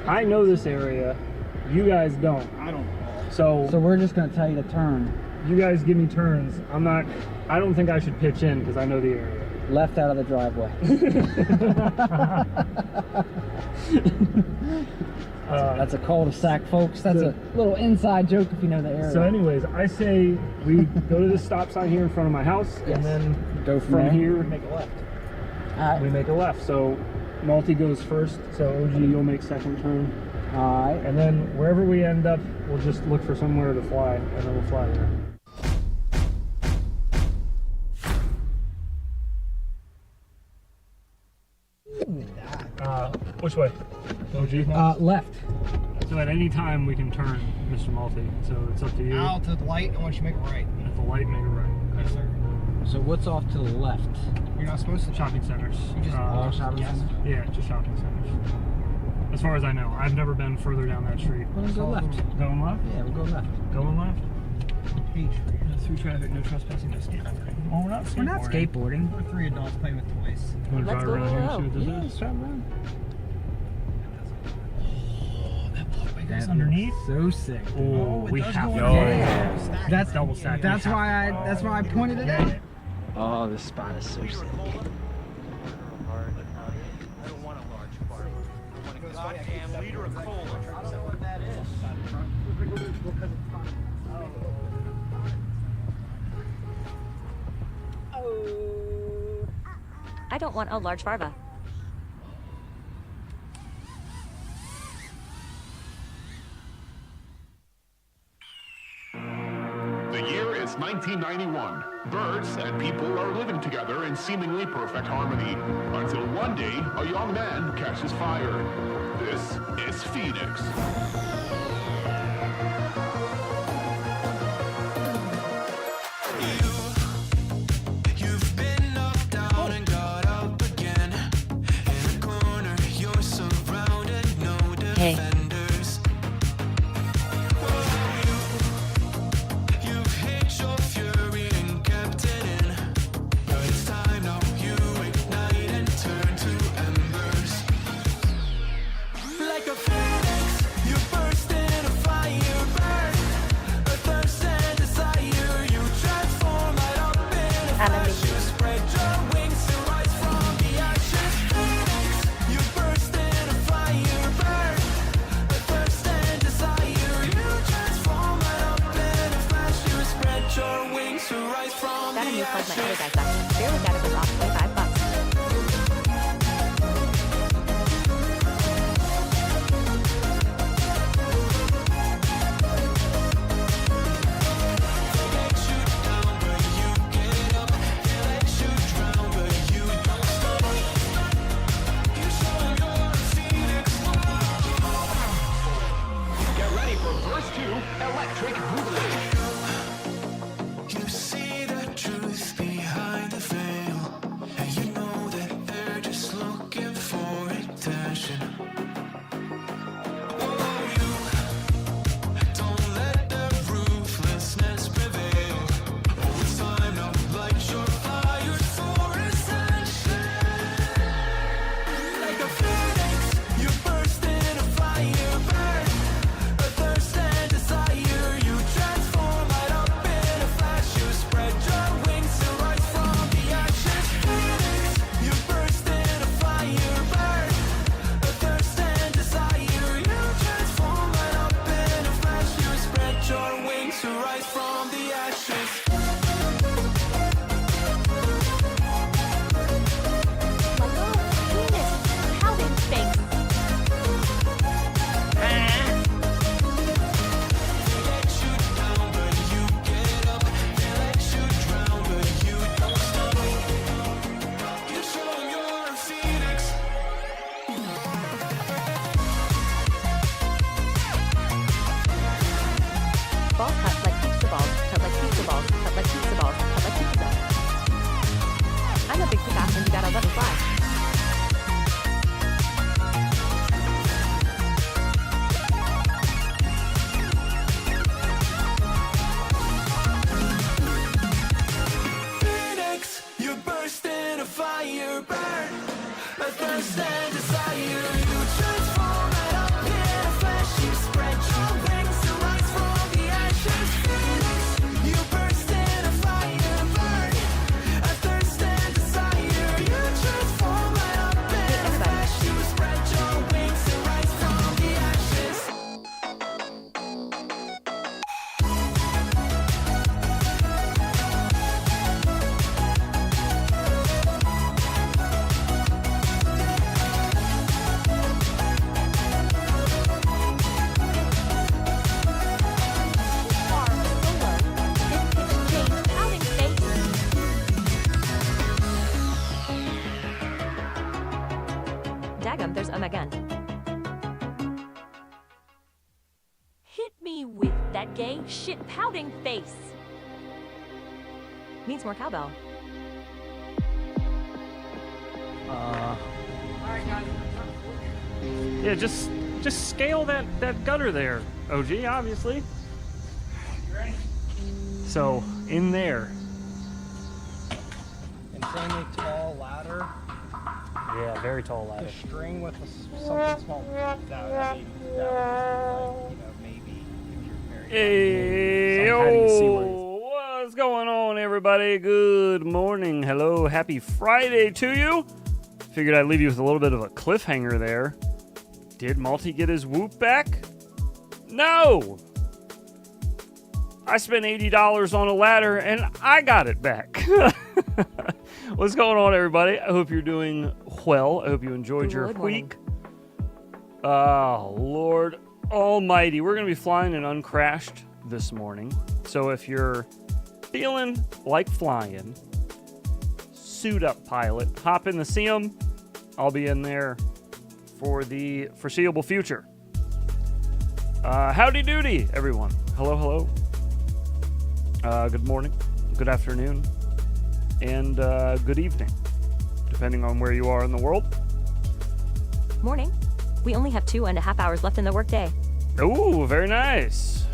I know this area. You guys don't. I don't. So we're just gonna tell you to turn. You guys give me turns. I don't think I should pitch in because I know the area. Left out of the driveway. That's a cul-de-sac, folks. That's a little inside joke if you know the area. So anyways, I say we go to the stop sign here in front of my house, and then go from here, Make a left. we make a left. So Malty goes first, so OG, you'll make second turn. Alright. And then wherever we end up, we'll just look for somewhere to fly, and then we'll fly there. Which way? OG? Left. So at any time we can turn, Mr. Malty. So it's up to you. Out to the light, and once you make a right. At the light, make a right. Yes, sir. So what's off to the left? You're not supposed to. Shopping centers. You just all shopping centers? Yeah, just shopping centers. As far as I know, I've never been further down that street. We'll go left. Going left? Yeah, we'll go left. Going left? Page. Through traffic, no trespassing, no skateboarding. Well, we're not skateboarding. We're not skateboarding. We're 3 adults playing with toys. You want to drive around here and see what this Yeah, is? let's drive around. That walkway goes That underneath. So sick. Oh, we have to. Yeah. That's double stack. That's why I pointed it out. Oh, this spot is so sick. I don't want a large farm. I want a goddamn liter of cola. I don't know what that is. I don't want a large farva. The year is 1991. Birds and people are living together in seemingly perfect harmony, until one day a young man catches fire. This is Phoenix. Hey. Gotta move like my other guys left. Barely got it was off $25. Get ready for verse 2, Electric Bootleg. Ball cut like pizza balls, cut like pizza balls, cut like pizza balls, cut like pizza. I'm a big kick-off and you gotta let me fly. Phoenix, you burst in a fire burn. A thirst and desire, you transform right up here. Daggum, there's again. Hit me with that gay shit pouting face. Needs more cowbell. Yeah, just scale that gutter there, OG, obviously. So, in there. Insanely tall ladder. Yeah, very tall The ladder. string with something small. That would be like, maybe if you're very Hey, Some kind of seaweed. what's going on, everybody? Good morning. Hello, happy Friday to you. Figured I'd leave you with a little bit of a cliffhanger there. Did Malty get his whoop back? No! I spent $80 on a ladder and I got it back. What's going on, everybody? I hope you're doing well. I hope you enjoyed your Good morning. week. Oh, Lord Almighty. We're going to be flying an uncrashed this morning. So if you're feeling like flying, suit up, pilot. Hop in the SIM. I'll be in there for the foreseeable future. Howdy doody, everyone. Hello, hello. Good morning, good afternoon, and good evening, depending on where you are in the world. Morning. We only have 2.5 hours left in the workday. Ooh, very nice.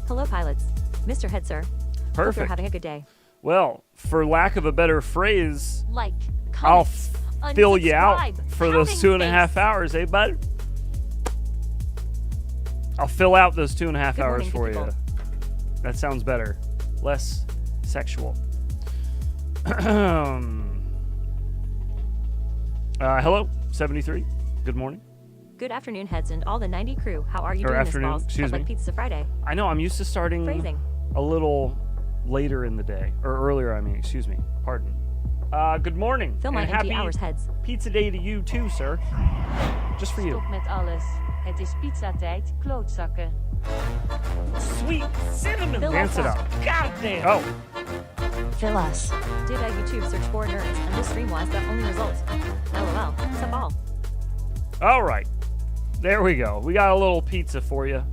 Hello, pilots. Mr. Head, sir. Hope you're Perfect. having a good day. Well, for lack of a better phrase, Like, I'll comment, fill you out unsubscribe, for those pouting 2.5 face. hours, eh, bud? I'll fill out those 2.5 Good hours morning, for good you. people. That sounds better. Less sexual. Hello, 73. Good morning. Good afternoon, heads, and all the 90 crew. How are you Or doing afternoon, this balls? excuse Like me. Pizza Friday. I know, I'm used to starting Phrasing. a little later in the day. Or earlier, I mean, excuse me. Pardon. Good morning. Fill my and empty happy hours, heads. pizza day to you too, sir. Just for you. Stop met alles. Het is pizzatijd, klootzakken. Sweet cinnamon. Fill Dance us it up. up. Goddamn. Oh, Fill us. Did a YouTube search for nerds, and this stream was the only result. LOL. It's a ball. all right. There we go. We got a little pizza for you.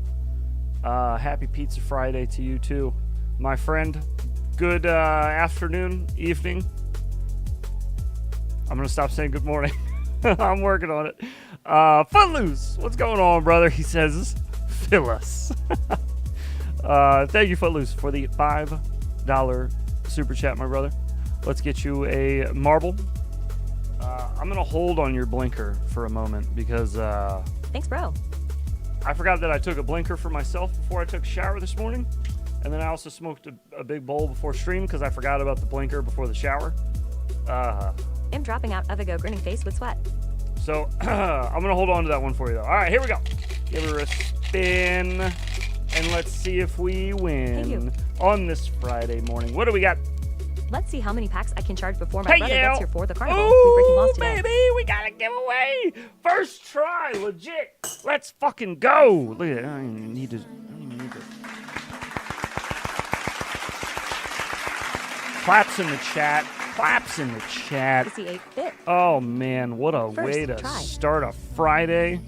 Happy Pizza Friday to you too, my friend. Good afternoon, evening. I'm gonna stop saying good morning. I'm working on it. Footloose, what's going on, brother? He says, fill us. Thank you, Footloose, for the $5 super chat, my brother. Let's get you a marble. I'm gonna hold on your blinker for a moment because Thanks, bro. I forgot that I took a blinker for myself before I took a shower this morning. And then I also smoked a big bowl before stream because I forgot about the blinker before the shower. I'm dropping out of a go grinning face with sweat. So I'm going to hold on to that one for you, though. All right, here we go. Give her a spin. And let's see if we Thank you. win on this Friday morning. What do we got? Let's see how many packs I can charge before my Hey, brother yeah. gets here for the carnival. We're breaking laws Ooh, today. baby, we got a giveaway. First try, legit. Let's fucking go. Look at it. I don't even need to. Claps in the chat. Claps in the chat. Is he 8-bit? Oh, man. What a First way to try. start a Friday.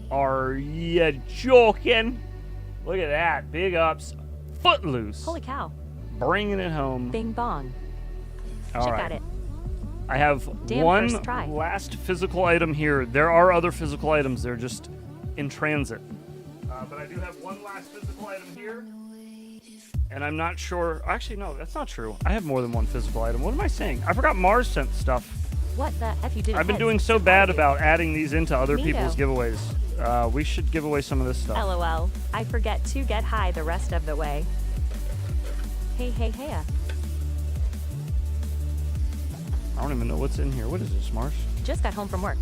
Are you joking? Look at that. Big ups. Footloose. Holy cow. Bringing it home. Bing bong. All Check right. out it. I have Damn one first try. last physical item here. There are other physical items. They're just in transit. But I do have one last physical item here. And I'm not sure. Actually, no, that's not true. I have more than one physical item. What am I saying? I forgot Mars sent stuff. What the F you did? I've been heads? doing so bad about adding these into other Neato. people's giveaways. We should give away some of this stuff. LOL. I forget to get high the rest of the way. Hey, hey, hey. I don't even know what's in here. What is this, Mars? Just got home from work.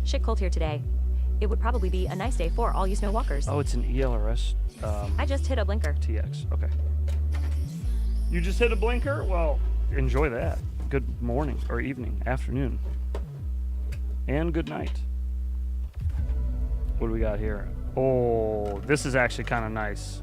Shit cold here today. It would probably be a nice day for all you snow walkers. Oh, it's an ELRS I just hit a blinker. TX. Okay. You just hit a blinker? Well, enjoy that. Good morning or evening, afternoon, and good night. What do we got here? Oh, this is actually kind of nice.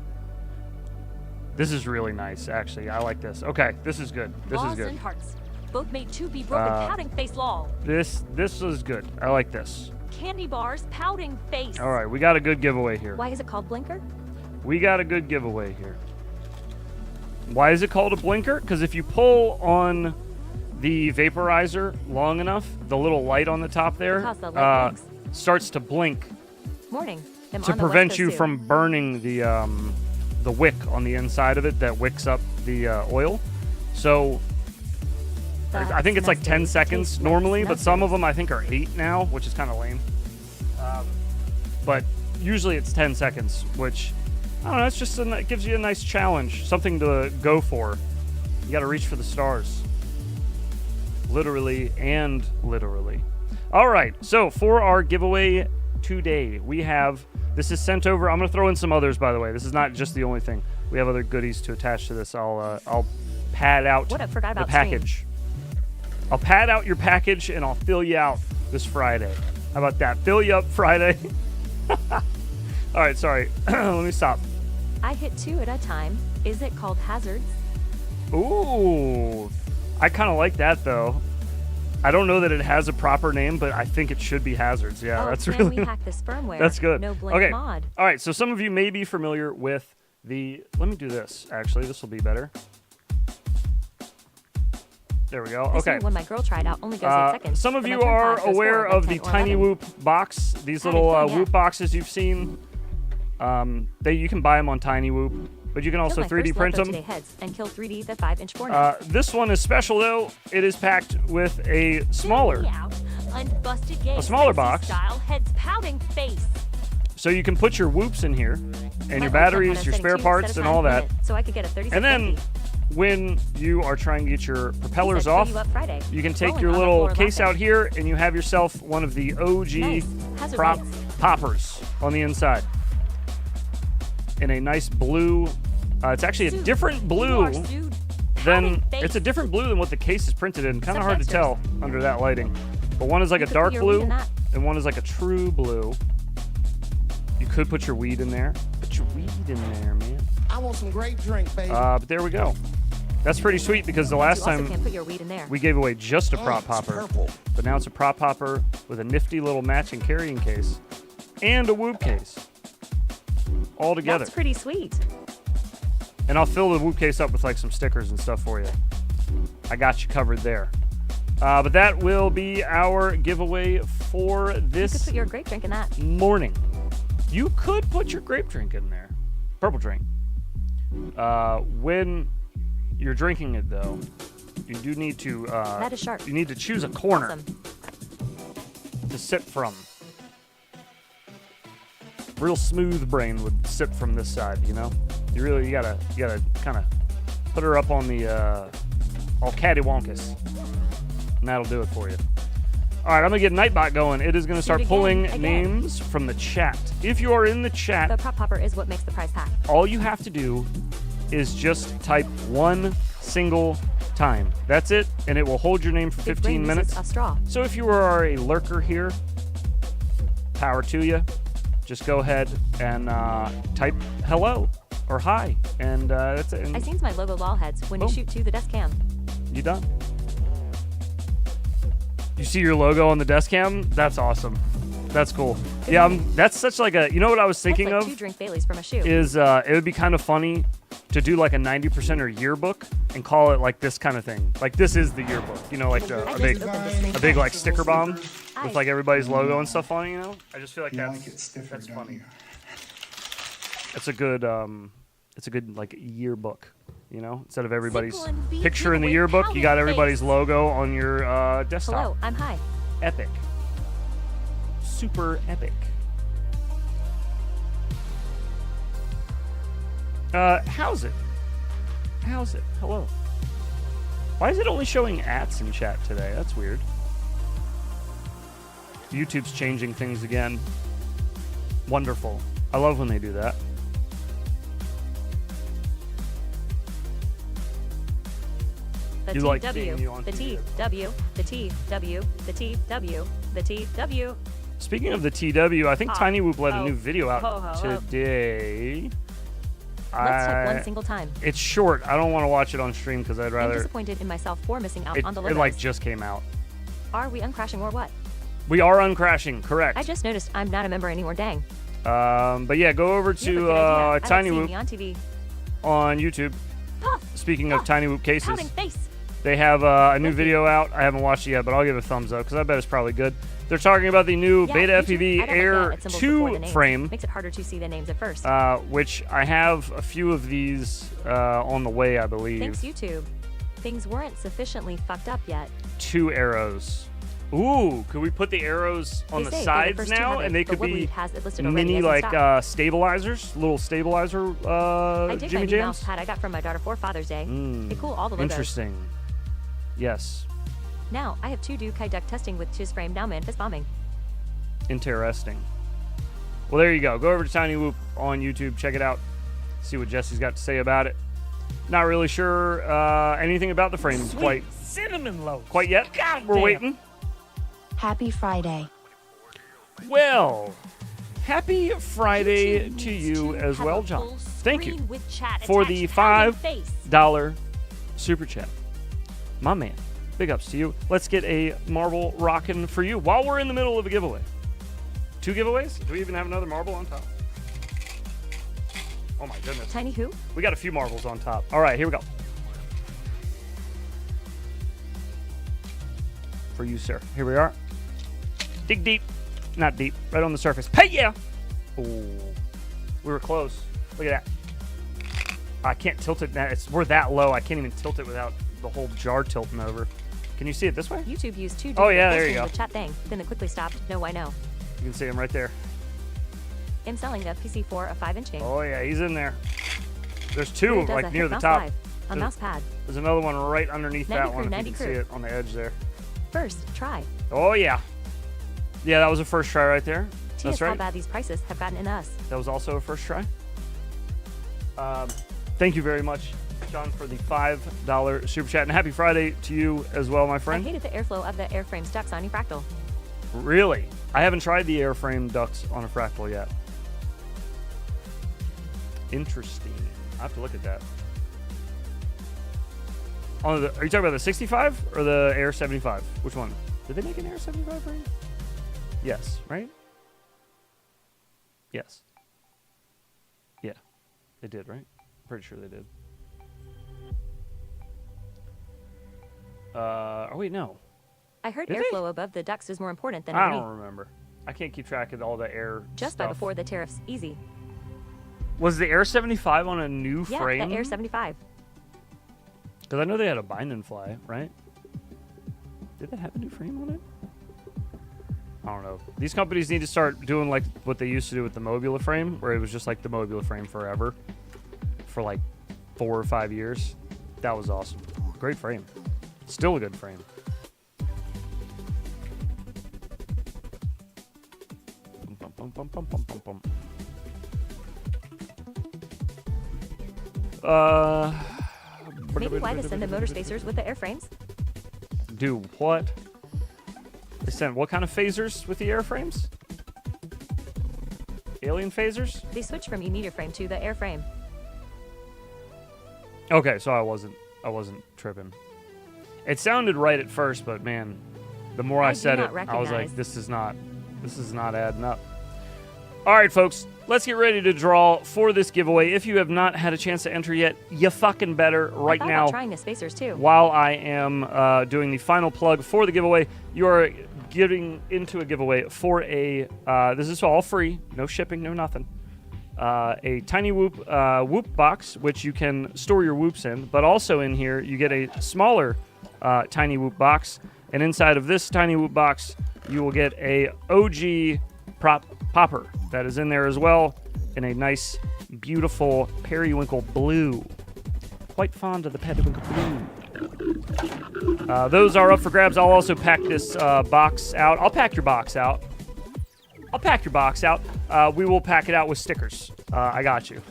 This is really nice, actually. I like this. Okay, this is good. This is Laws good. and hearts. Both made to be broken pouting face lol. This is good. I like this. candy bars, pouting face. All right, we got a good giveaway here. Why is it called Blinker? We got a good giveaway here. Why is it called a blinker? Because if you pull on the vaporizer long enough, the little light on the top there Because the light blinks. starts to blink Morning. I'm to on the West prevent Coast you too. from burning the wick on the inside of it that wicks up the oil. So I think it's like 10 seconds normally, but some of them I think are 8 now, which is kind of lame. But usually it's 10 seconds, which, I don't know, it's just it gives you a nice challenge, something to go for. You got to reach for the stars. Literally and literally. All right, so for our giveaway today, we have, this is sent over, I'm going to throw in some others, by the way. This is not just the only thing. We have other goodies to attach to this. I'll pad out What? I forgot the about package. I'll pad out your package and I'll fill you out this Friday. How about that? Fill you up Friday. All right, sorry. Let me stop. I hit 2 at a time. Is it called hazards? Ooh. I kind of like that, though. I don't know that it has a proper name, but I think it should be hazards. Yeah, Oh, that's can really... we hack this firmware? That's good. No blink Okay. mod. All right, so some of you may be familiar with the... Let me do this, actually. This will be better. There we go. This Okay. one, when my girl tried out, only goes 8 seconds. Some of but my you turn are pod goes aware 4 by of the 10 or Tiny 11. Whoop box. These Had little it fun, yeah. Whoop boxes you've seen. You can buy them on Tiny Whoop, but you can also Killed my 3D first print Loco them. today heads and kill 3D the 5-inch format. This one is special, though. It is packed with a smaller, Unbusted gay, a smaller sexy box. Style, heads pouting face. so you can put your whoops in here, and My your old one had batteries, a your setting spare 2 parts, set and of all time that. limit, so I could get a 36 And then, empty. when you are trying to get your propellers Said, off, "Fill you up Friday." you can take Rolling your on the little floor case laughing. out here, and you have yourself one of the OG Nice. Hazard prop lights. poppers on the inside. In a nice blue, it's actually a Sued. different You blue are sued. than, Pouting face. it's a different blue than what the case is printed in. Kind of hard to Some tell under that lighting. But one is like You a could put dark your weed blue, in that. and one is like a true blue. You could put your weed in there. Put your weed in there, man. I want some great drink, baby. But there we go. That's pretty sweet because the last You also time can't put your weed in there. we gave away just a prop it's popper. purple. But now it's a prop popper with a nifty little matching carrying case and a Whoop case. All together. That's pretty sweet. And I'll fill the Whoop case up with like some stickers and stuff for you. I got you covered there. But that will be our giveaway for You could this put your grape drink in that. morning. You could put your grape drink in there. Purple drink. When you're drinking it, though, you do need to... That is sharp. You need to choose a corner Awesome. to sip from. Real smooth brain would sip from this side, you know? You gotta kind of put her up on the all cattywampus. And that'll do it for you. All right, I'm gonna get Nightbot going. It is gonna start again, pulling again. names from the chat. If you are in the chat, The prop popper is what makes the prize pack. all you have to do is just type one single time. That's it, and it will hold your name for Big 15 brain minutes. uses a straw. So if you are a lurker here, power to you. Just go ahead and type hello or hi, and that's it. I And seen my logo lol heads when Boom. you shoot to the desk cam. you done. You see your logo on the desk cam? That's awesome. That's cool. Yeah, that's such like a. You know what I was thinking That's like of 2 drink Baileys from a shoe. is it would be kind of funny to do like a 90% yearbook and call it like this kind of thing. Like this is the yearbook. You know, like I a just big opened this thing. a big like sticker bomb Aye. with like everybody's logo and stuff on it. You know, I just feel like You that's like it stiffer, that's don't funny. you? It's a good like yearbook. You know, instead of everybody's Simple and beat picture in the giveaway yearbook, you got powder everybody's face. logo on your desktop. Hello, I'm high. Epic. Super epic. How's it? How's it? Hello. Why is it only showing ats in chat today? That's weird. YouTube's changing things again. Wonderful. I love when they do that. The You like TW, seeing you on the TV. TW, the TW, the TW, the TW. Speaking of the TW, I think Tiny Whoop let a oh, new video out ho, ho, ho. today. Let's type one single time. It's short. I don't want to watch it on stream because I'd I'm rather. disappointed in myself for missing out It, on the it logos. like just came out. Are we uncrashing or what? We are uncrashing, correct. I just noticed I'm not a member anymore, dang. But yeah, go over You have a to good idea. I like Tiny seeing Whoop me on TV. on YouTube. Puff, Speaking of puff, Tiny Whoop cases, pounding face. they have a new video out. I haven't watched it yet, but I'll give it a thumbs up because I bet it's probably good. They're talking about the new Yeah, Beta YouTube, FPV I don't like Air that. It's symbols before the 2 names. frame, Makes it harder to see the names at first. which I have a few of these on the way, I believe. Thanks, YouTube. Things weren't sufficiently fucked up yet. 2 arrows. Ooh, could we put the arrows on They the say they're the sides first now, 200, and they but could be Woodweed has it listed already mini as in like stock. stabilizers, little stabilizer I dig my Jimmy new mouse Jams? pad I got from my daughter for Father's Day. They cool all the logos. Interesting. Yes. Now, I have 2 do Kai duck testing with Chiz frame now man fist bombing. Interesting. Well, there you go. Go over to Tiny Whoop on YouTube. Check it out. See what Jesse's got to say about it. Not really sure anything about the frames quite Cinnamon loaf. quite yet. Goddamn. We're waiting. Happy Friday. Well, happy Friday to you as well, John. Thank you for the $5 super chat. My man, big ups to you. Let's get a marble rocking for you while we're in the middle of a giveaway. 2 giveaways? Do we even have another marble on top? Oh my goodness. Tiny who? We got a few marbles on top. All right, here we go. For you, sir. Here we are. Dig deep. Not deep. Right on the surface. Hey, yeah! Ooh. We were close. Look at that. I can't tilt it now. We're that low. I can't even tilt it without the whole jar tilting over. Can you see it this way? YouTube used 2 Oh, yeah, there you go. The chat thing. Then it quickly stopped. No, I know. You can see him right there. I'm selling a PC for a 5-inch game. Oh, yeah, he's in there. There's Where 2, it does like, a near hit the mouse top. 5 on mouse pad. There's another one right underneath 90 that one, crew, if you 90 can see crew. it on the edge there. First, try. Oh, yeah. Yeah, that was a first try right there. TS That's how right. bad these prices have gotten in us. That was also a first try. Thank you very much, John, for the $5 super chat. And happy Friday to you as well, my I friend. hated the airflow of the airframe ducks on Fractal. Really? I haven't tried the airframe ducts on a fractal yet. Interesting. I have to look at that. Are you talking about the 65 or the Air 75? Which one? Did they make an Air 75 frame? Yes, right? Yes. Yeah, they did, right? Pretty sure they did. Oh, wait, no. I heard Did airflow they? above the ducts is more important than I a don't Wii. remember. I can't keep track of all the air Just by stuff. before the tariffs. Easy. Was the Air 75 on a new Yeah, frame? the Air 75. Because I know they had a bind and fly, right? Did that have a new frame on it? I don't know. These companies need to start doing like what they used to do with the Mobula frame, where it was just like the Mobula frame forever for like 4 or 5 years. That was awesome. Great frame. Still a good frame. Bum, bum, bum, bum, bum, bum, bum. Maybe why they send the motor spacers with the airframes? Do what? They sent what kind of phasers with the airframes? Alien phasers? They switch from e-meter frame to the airframe. Okay, so I wasn't tripping. It sounded right at first, but man, the more I do said it, not I was like, recognize. this is not adding up. All right, folks, let's get ready to draw for this giveaway. If you have not had a chance to enter yet, you fucking better right I thought now. about trying the spacers too. While I am doing the final plug for the giveaway, you are getting into a giveaway for a, this is all free, no shipping, no nothing, a Tiny Whoop Whoop box, which you can store your whoops in, but also in here you get a smaller Tiny Whoop box, and inside of this Tiny Whoop box, you will get a OG prop popper that is in there as well, in a nice, beautiful periwinkle blue. Quite fond of the periwinkle blue. Those are up for grabs. I'll also pack this box out. I'll pack your box out. We will pack it out with stickers. I got you.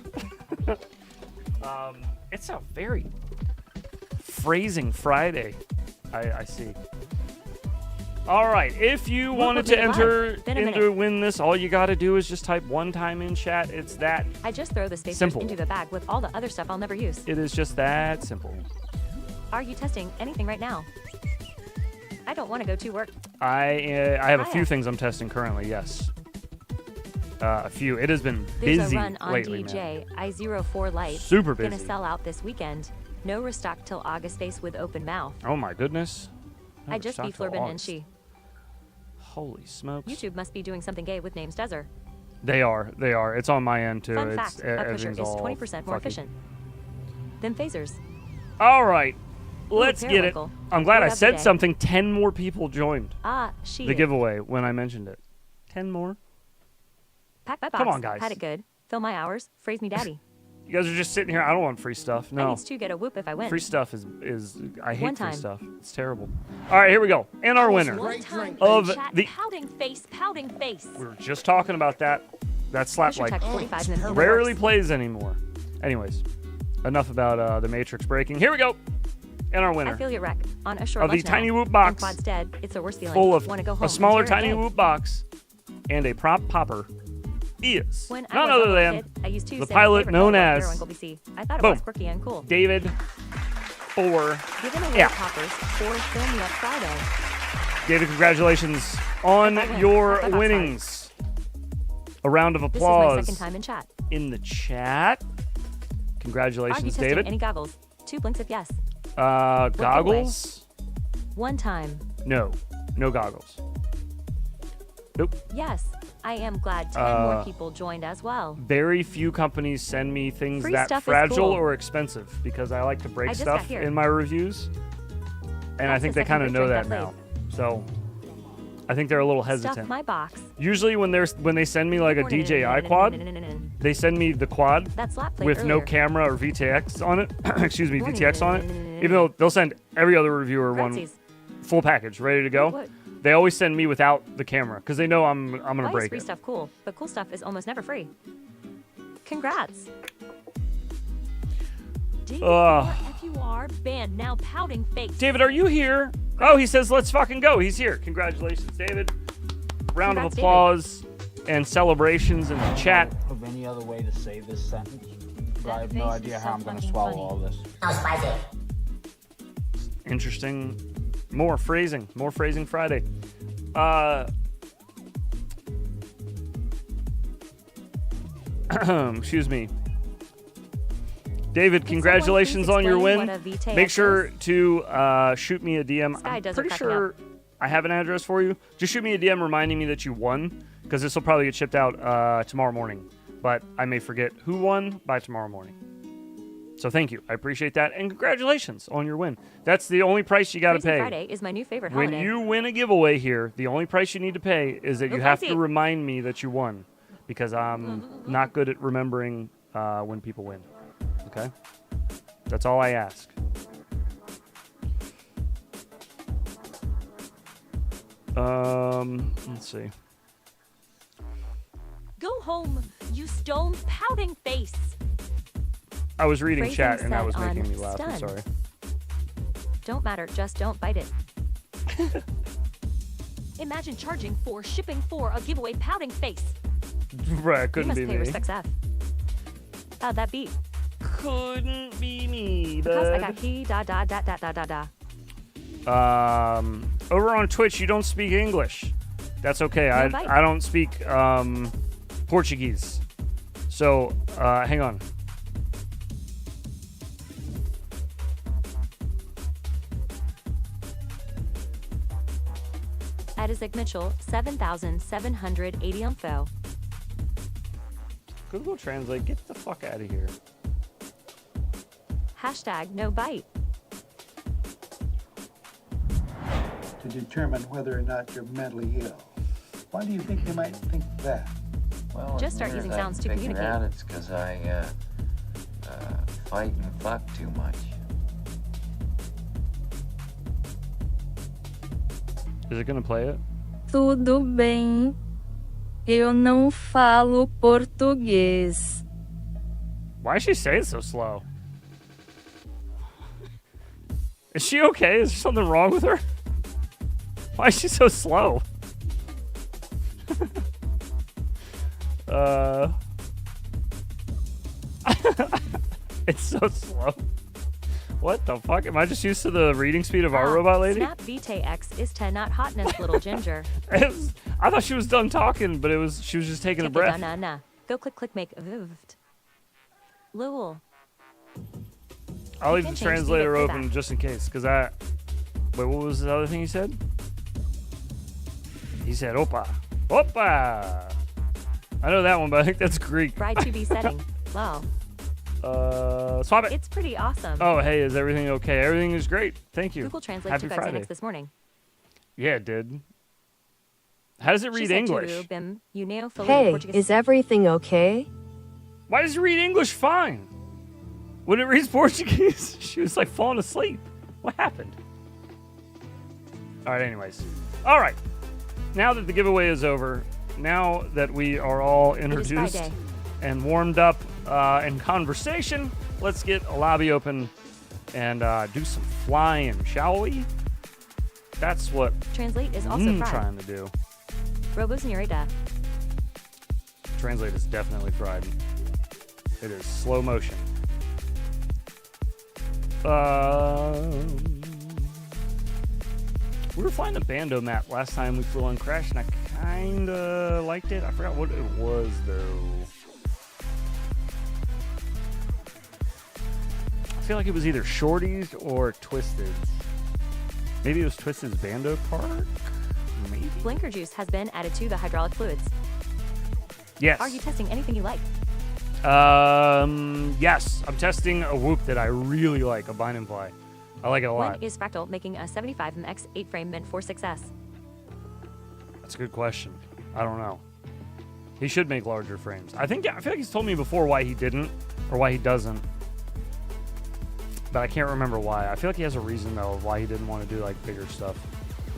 It's a very phrasing Friday, I see. All right, if you wanted to enter into win this, all you got to do is just type one time in chat. It's that I just throw the spacers simple. into the bag with all the other stuff I'll never use. It is just that simple. Are you testing anything right now? I don't want to go to work. I have a few Hiya. things I'm testing currently. Yes. A few. It has been There's busy a run on lately, DJ man. I04 Light. Super Gonna busy. sell out this weekend. No restock till August. Face with open mouth. Oh my goodness. I Never just be stopped till flirbin' and August. she. Holy smokes. YouTube must be doing something gay with names Desert. They are. It's on my end too. Fun It's fact: a pusher everything's is all 20% more fucky. efficient than phasers. All right. Ooh, Let's get it. periwinkle. I'm glad I Word of the said day. something. 10 more people joined Ah, she. the giveaway when I mentioned it. 10 more? Pack my box. Come on, guys. Had it good. Fill my hours. Phrase me daddy. You guys are just sitting here. I don't want free stuff. I No. needs to get a whoop if I win. Free stuff is I hate One free time. stuff. It's terrible. All right, here we go. And our winner One time of in chat, the pouting face, pouting face. we were just talking about that. That slap Pusher like tech 45 in the rarely works. plays anymore. Anyways, enough about the Matrix breaking. Here we go. And our I winner feel your wreck on a short of the lunch now. Tiny Whoop And box, Quad's dead. It's a worse feeling. full of Wanna go home a and smaller tear it Tiny big. Whoop box and a prop popper is When I none was a other little than kid, I used to the say my pilot favorite known color was as Periwinkle BC. I thought it Boom. was quirky and cool. David for Giving away yeah. poppers for Fill Me Up Friday. David. Congratulations on If I win, your high five outside. winnings. A round of This is applause my second time in chat. in the chat. Are Congratulations, you testing David. any goggles? 2 blinks if yes. Goggles? One time. No goggles. Nope. Yes. I am glad 10 more people joined as well. Very few companies send me things Free that stuff is fragile cool. or expensive because I like to break I just got stuff here. in my reviews, and I That's think the they kind of second know drink that I've now. So I think they're a little Stuff hesitant. my box. Usually when they send me like a DJI quad, they send me the quad That slap played with no earlier. camera or VTX on it. Excuse me, Warning. VTX on it. Even though they'll send every other reviewer one Gratsies. full package ready to go. What? They always send me without the camera because they know I'm gonna Why is break free it. stuff cool? But cool stuff is almost never free. Congrats. DFUR band now pouting face. David, are you here? Oh, he says let's fucking go. He's here. Congratulations, David. Round Congrats, of applause and celebrations in the chat. Of any other way to say this sentence, but That I have face no is idea so how I'm going to fucking swallow funny. all this. Interesting. More phrasing Friday. Excuse me. David, Can congratulations someone on your please win. explain what a VTX Make sure is? to shoot me a DM. Sky I'm does pretty crack me sure I have an address for you. Just shoot me a DM reminding me that you won, because this will probably get shipped out tomorrow morning. But I may forget who won by tomorrow morning. So thank you. I appreciate that. And congratulations on your win. That's the only price you got to Crazy pay. Friday is my new favorite When holiday. you win a giveaway here, the only price you need to pay is that Go you have crazy. to remind me that you won, because I'm not good at remembering when people win. Okay? That's all I ask. Let's see. Go home, you stone pouting face. I was reading Phrasing chat and that set was making on me laugh. I'm stun. sorry. Don't matter, just don't bite it. Imagine charging for shipping for a giveaway pouting face. Right, You couldn't must be pay me. respects F. How'd that be? Couldn't be me, Because I bud. got he da da da da da da da. Over on Twitch, you don't speak English. That's okay. No bite. I don't speak Portuguese. So hang on. At Isaac Mitchell, 7,780 info. Google Translate, get the fuck out of here. Hashtag no bite. To determine whether or not you're mentally ill. Why do you think they might think that? Well, Just start using sounds to figure communicate. out it's because I fight and fuck too much. Is it gonna play it? Tudo bem. Eu não falo português. Why is she saying so slow? Is she okay? Is there something wrong with her? Why is she so slow? It's so slow. What the fuck? Am I just used to the reading speed of our Ah, robot lady? Snap Vitae X is 10 not hotness, little ginger. I thought she was done talking, but she was just taking a breath. Nah. Go click make vived. Lul. I'll leave can the change the translator bit for open that. just in case, because I... Wait, what was the other thing he said? He said, Opa. Opa! I know that one, but I think that's Greek. Bride to be setting. Wow. Swap it. It's pretty awesome. Oh, hey, is everything okay? Everything is great. Thank you. Google Translate Happy took Friday. Xanax this morning. Yeah, it did. How does it She read said to English? you, Bim, you neo Hey, Portuguese. is everything okay? Why does it read English fine? When it reads Portuguese, she was like falling asleep. What happened? All right, anyways. All right. Now that the giveaway is over, now that we are all introduced Friday. and warmed up in conversation, let's get a lobby open and do some flying, shall we? That's what Translate is also I'm fried. trying to do. Robo Senorita. Translate is definitely fried. It is slow motion. We were flying a Bando map last time we flew on Crash, and I kind of liked it. I forgot what it was, though. I feel like it was either Shorty's or Twisted's. Maybe it was Twisted's Bando Park? Maybe? Blinker juice has been added to the hydraulic fluids. Yes. Are you testing anything you like? Yes. I'm testing a whoop that I really like, a bind and fly. I like it a lot. When is Fractal making a 75MX 8-frame meant for success? That's a good question. I don't know. He should make larger frames. I feel like he's told me before why he didn't or why he doesn't. But I can't remember why. I feel like he has a reason though of why he didn't want to do like bigger stuff.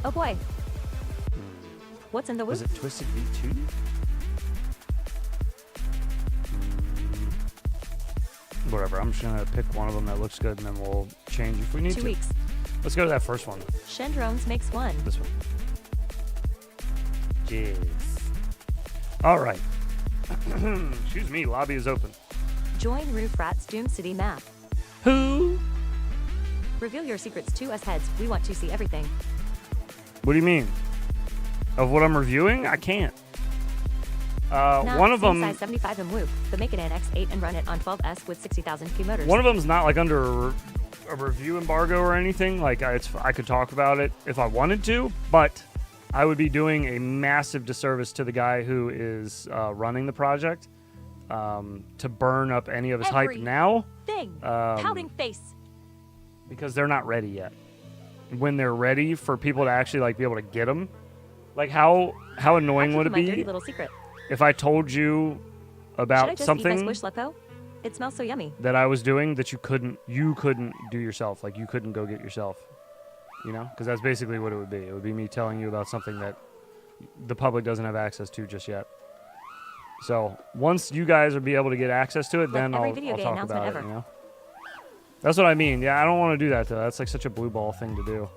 Oh boy. What's in the Was whoop? it Twisted V2? Whatever. I'm just gonna pick one of them that looks good and then we'll change if we need 2 to. weeks. Let's go to that first one. Shendrones makes one. This one. Jeez. All right. Excuse me. Lobby is open. Join Roof Rat's Doom City map. Who? Reveal your secrets to us heads. We want to see everything. What do you mean? Of what I'm reviewing? I can't. Not One of same them. size 75 and whoop, but make it an X8 and run it on 12S with 60,000 P motors. One of them's not like under a review embargo or anything. Like I could talk about it if I wanted to, but I would be doing a massive disservice to the guy who is running the project to burn up any of his hype now. Pouting face. Because they're not ready yet. When they're ready for people to actually like be able to get them, like how annoying would it My dirty be little secret. if I told you Should I about just eat my something squish lepo? It smells so yummy. that I was doing that you couldn't do yourself, like you couldn't go get yourself, you know? Because that's basically what it would be. It would be me telling you about something that the public doesn't have access to just yet. So once you guys will be able to get access to it, Like then every I'll video game talk announcement about it. ever. You know, that's what I mean. Yeah, I don't want to do that though. That's like such a blue ball thing to do.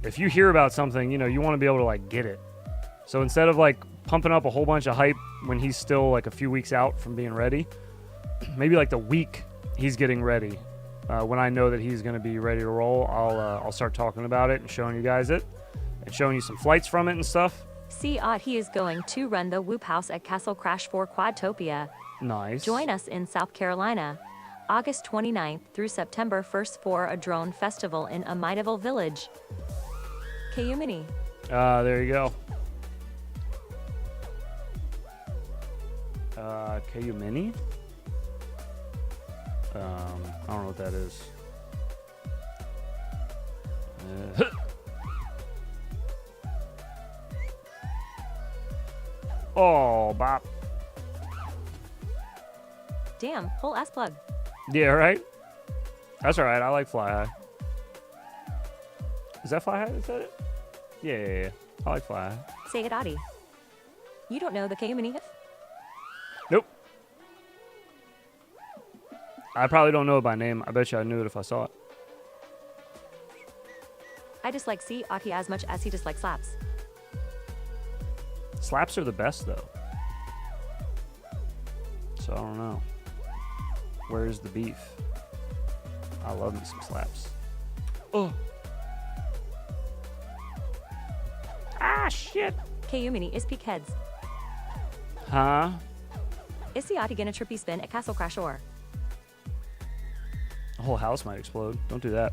If you hear about something, you know, you want to be able to like get it. So instead of like pumping up a whole bunch of hype when he's still like a few weeks out from being ready, maybe like the week he's getting ready, when I know that he's going to be ready to roll, I'll start talking about it and showing you guys it and showing you some flights from it and stuff. See, he is going to run the Whoop House at Castle Crash for Quadtopia. Nice. Join us in South Carolina, August 29th through September 1st for a drone festival in Amityville Village. Kayumini. There you go. KU Mini? I don't know what that is. Oh, bop. Damn, whole ass plug. Yeah, right? That's alright. I like Fly High. Is that Fly High that said it? Yeah. I like Fly High. Say it, Adi. You don't know the Kayumini? Nope. I probably don't know it by name. I bet you I knew it if I saw it. I dislike Ati as much as he dislikes slaps. Slaps are the best, though. So I don't know. Where's the beef? I love me some slaps. Oh. Ah, shit. KU Mini is peak heads. Huh? Is the Ati gonna trippy spin at Castle Crash or? The whole house might explode. Don't do that.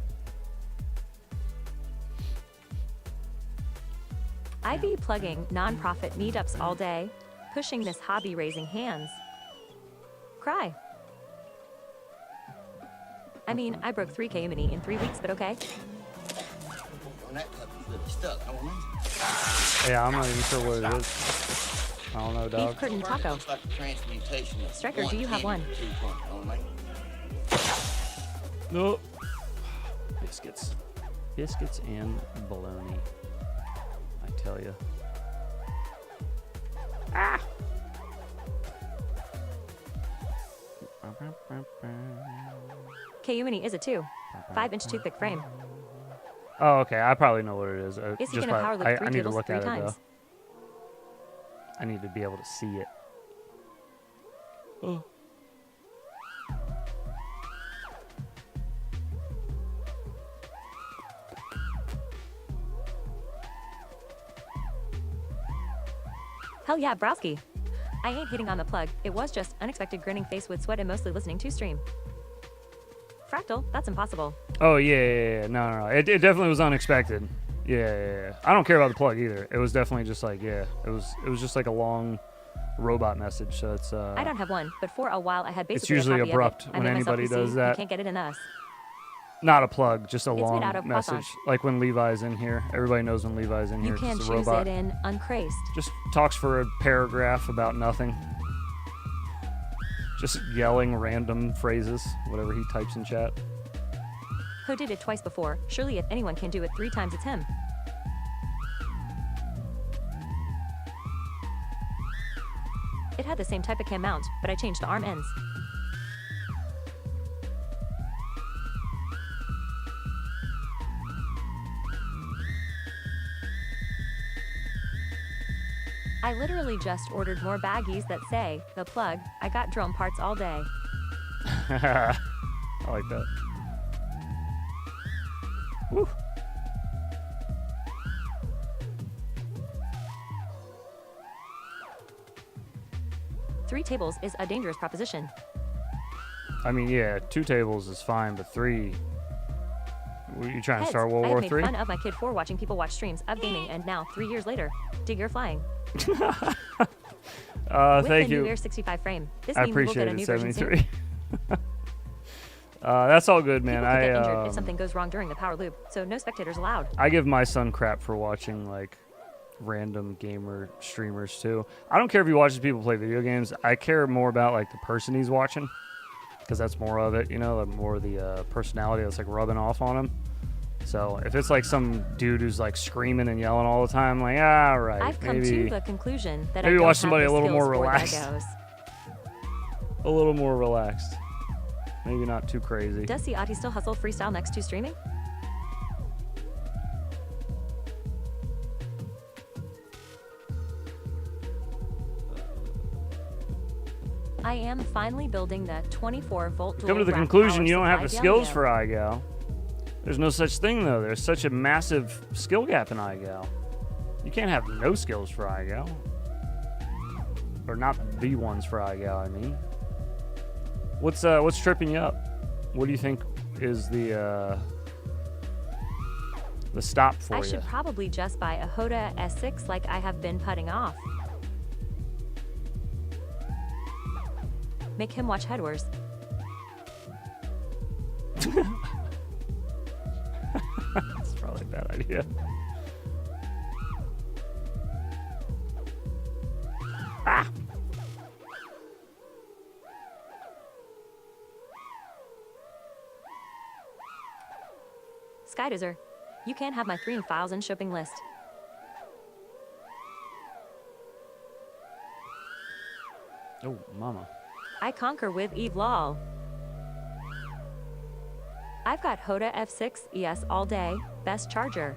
I be plugging non-profit meetups all day, pushing this hobby raising hands. Cry. I mean, I broke 3 KU Mini in 3 weeks, but okay. Yeah, I'm not even sure what it is. I don't know, dog. Beef curtain taco. Striker, do you have one? Nope. Biscuits. Biscuits and bologna. I tell you. Ah! KU Mini is a 2. 5-inch toothpick frame. Oh, okay. I probably know what it is. Is he just gonna by, power lift I 3 need to tables look 3 at it, times? though. I need to be able to see it. Oh. Hell yeah, browski. I ain't hitting on the plug. It was just unexpected grinning face with sweat and mostly listening to stream. Fractal, that's impossible. Oh, yeah. No. It definitely was unexpected. Yeah. I don't care about the plug either. It was definitely just like, yeah. It was just like a long robot message. So it's I don't have one, but for a while I had basically it's usually a copy abrupt of it. I when made myself anybody PC. does that. You can't get it in us. Not a plug, just a It's made long out of message. croissants. Like when Levi's in here. Everybody knows when Levi's in You here. can It's choose a robot. it in uncrazed. Just talks for a paragraph about nothing. Just yelling random phrases, whatever he types in chat. Who did it twice before? Surely if anyone can do it 3 times, it's him. It had the same type of cam mount, but I changed the arm ends. I literally just ordered more baggies that say, the plug, I got drone parts all day. I like that. Woo. Three tables is a dangerous proposition. I mean, yeah, 2 tables is fine, but 3... Were you trying to Heads, start World I War have III? made fun of my kid for watching people watch streams of gaming, and now, 3 years later, dig your flying. With Thank the new you. Air 65 frame. This I means we will get appreciate a it, new version soon. 73. That's all good, man. People could get injured if something goes wrong during the power loop, so no spectators allowed. I give my son crap for watching, like, random gamer streamers, too. I don't care if he watches people play video games. I care more about, like, the person he's watching, because that's more of it, you know, like more of the personality that's, like, rubbing off on him. So if it's, like, some dude who's, like, screaming and yelling all the time, like, all right, I've come maybe, to the conclusion that maybe I don't watch have somebody the a little more skills for relaxed. Legos. A little more relaxed. Maybe not too crazy. Does Ati still hustle freestyle next to streaming? I am finally building the 24-volt dual Come to the rack conclusion power you don't have the supply skills Galileo. for iGal. There's no such thing, though. There's such a massive skill gap in iGal. You can't have no skills for iGal. Or not the ones for iGal, I mean. What's tripping you up? What do you think is the stop for I you? should probably just buy a Hoda S6 like I have been putting off. Make him watch Head Wars. That's probably a bad idea. Ah! Skydozer, you can have my 3 files and shopping list. Oh, mama. I conquer with Eve lol. I've got Hoda F6 ES all day, best charger.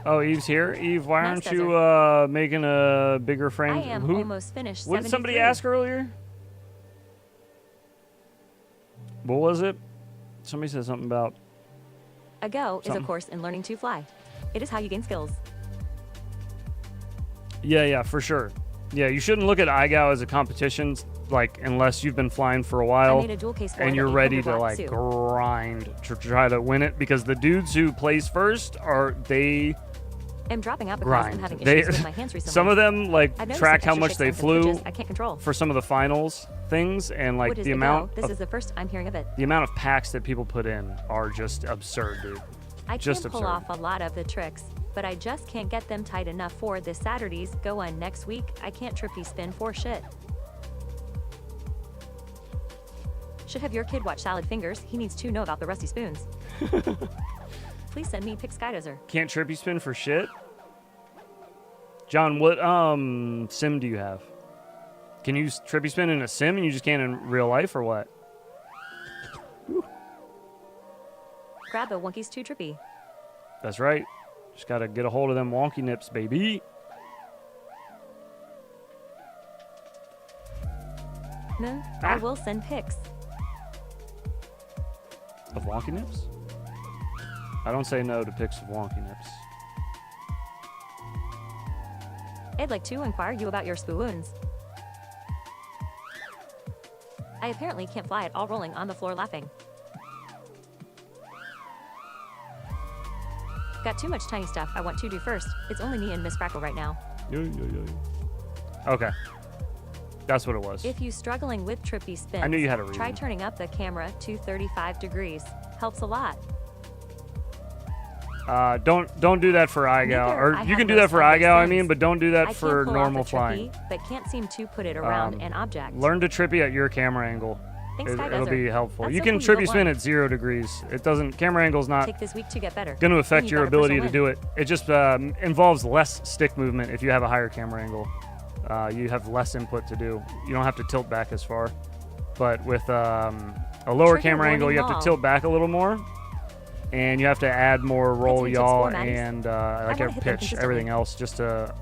Oh, Eve's here. Eve, why Nice aren't you making a bigger frame? I am almost finished. What did somebody 73. ask earlier? What was it? Somebody said something about... A go is a Something. course in learning to fly. It is how you gain skills. Yeah, for sure. Yeah, you shouldn't look at IGAO as a competition, like, unless you've been flying for a while I made a dual case for and the you're 800 ready to, watt like, Sue. grind to try to win it, because the dudes who place first they I'm dropping out because grind. I'm having They, issues with my hands recently. some of them, like, I've noticed track some how much extra they shifts and flew switches I can't control. for some of the finals things, and, like, What is the the amount go? This of, is the first I'm hearing of it. the amount of packs that people put in are just absurd, dude. I Just can pull absurd. off a lot of the tricks, but I just can't get them tight enough for this Saturday's go on next week. I can't trippy spin for shit. Should have your kid watch Salad Fingers. He needs to know about the rusty spoons. Please send me pick Skydozer. Can't trippy spin for shit? John, what sim do you have? Can you trippy spin in a sim and you just can't in real life, or what? Grab the Wonkies too trippy. That's right. Just gotta get a hold of them wonky nips, baby. No, I will send pics. Of wonky nips? I don't say no to pics of wonky nips. I'd like to inquire you about your spoons. I apparently can't fly at all, rolling on the floor laughing. Got too much tiny stuff I want to do first. It's only me and Miss Frackle right now. Okay. That's what it was. If you struggling with trippy spins, I knew you had a try reason. turning up the camera to 35 degrees. Helps a lot. Don't do that for IGAO. Neither. Or I you have can do that most for of the IGAO, I sims. mean, but don't do that I for can't pull off normal a trippy, flying. but can't seem to put it around an object. Learn to trippy at your camera angle. Thanks, It'll Skydozer. be helpful. That's You so can cool you trippy got spin one. at 0 degrees. It doesn't. Camera angle's not Take this week to get better. going to affect Then your you got a ability to personal do it. It just involves less stick movement if you have a higher camera angle. You have less input to do. You don't have to tilt back as far. But with a lower Trigger camera angle, you have warning to tilt back a little more. And you have to add more roll, Let's use yaw, tips for Maddies. and I like wanna a hit them pitch, consistently. everything else, just to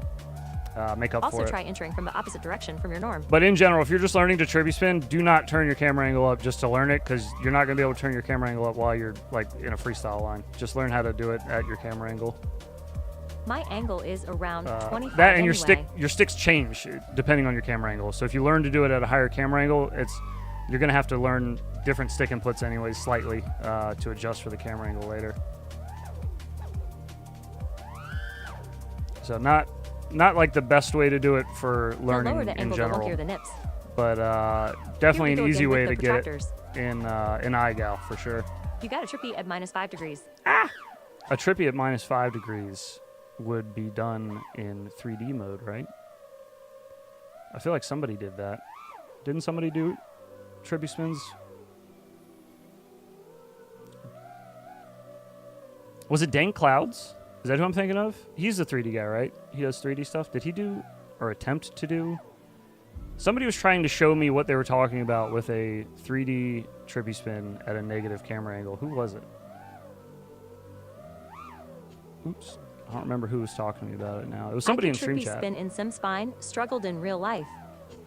make up Also for it. try entering from the opposite direction from your norm. But in general, if you're just learning to trippy spin, do not turn your camera angle up just to learn it, because you're not going to be able to turn your camera angle up while you're like in a freestyle line. Just learn how to do it at your camera angle. My angle is around 25 That and anyway. your sticks change depending on your camera angle. So if you learn to do it at a higher camera angle, you're going to have to learn different stick inputs anyways, slightly, to adjust for the camera angle later. So not like the best way to do it for learning the lower the in angle, general. the wonkier the nips. But definitely Here we an go easy again with way the to get it protractors. in iGal for sure. You got a trippy at -5 degrees. A trippy at -5 degrees would be done in 3D mode, right? I feel like somebody did that. Didn't somebody do trippy spins? Was it Dank Clouds? Is that who I'm thinking of? He's the 3D guy, right? He does 3D stuff. Did he do, or attempt to do? Somebody was trying to show me what they were talking about with a 3D trippy spin at a negative camera angle. Who was it? Oops. I don't remember who was talking to me about it now. It was somebody in I stream could trippy chat. spin in Sims fine, struggled in real life.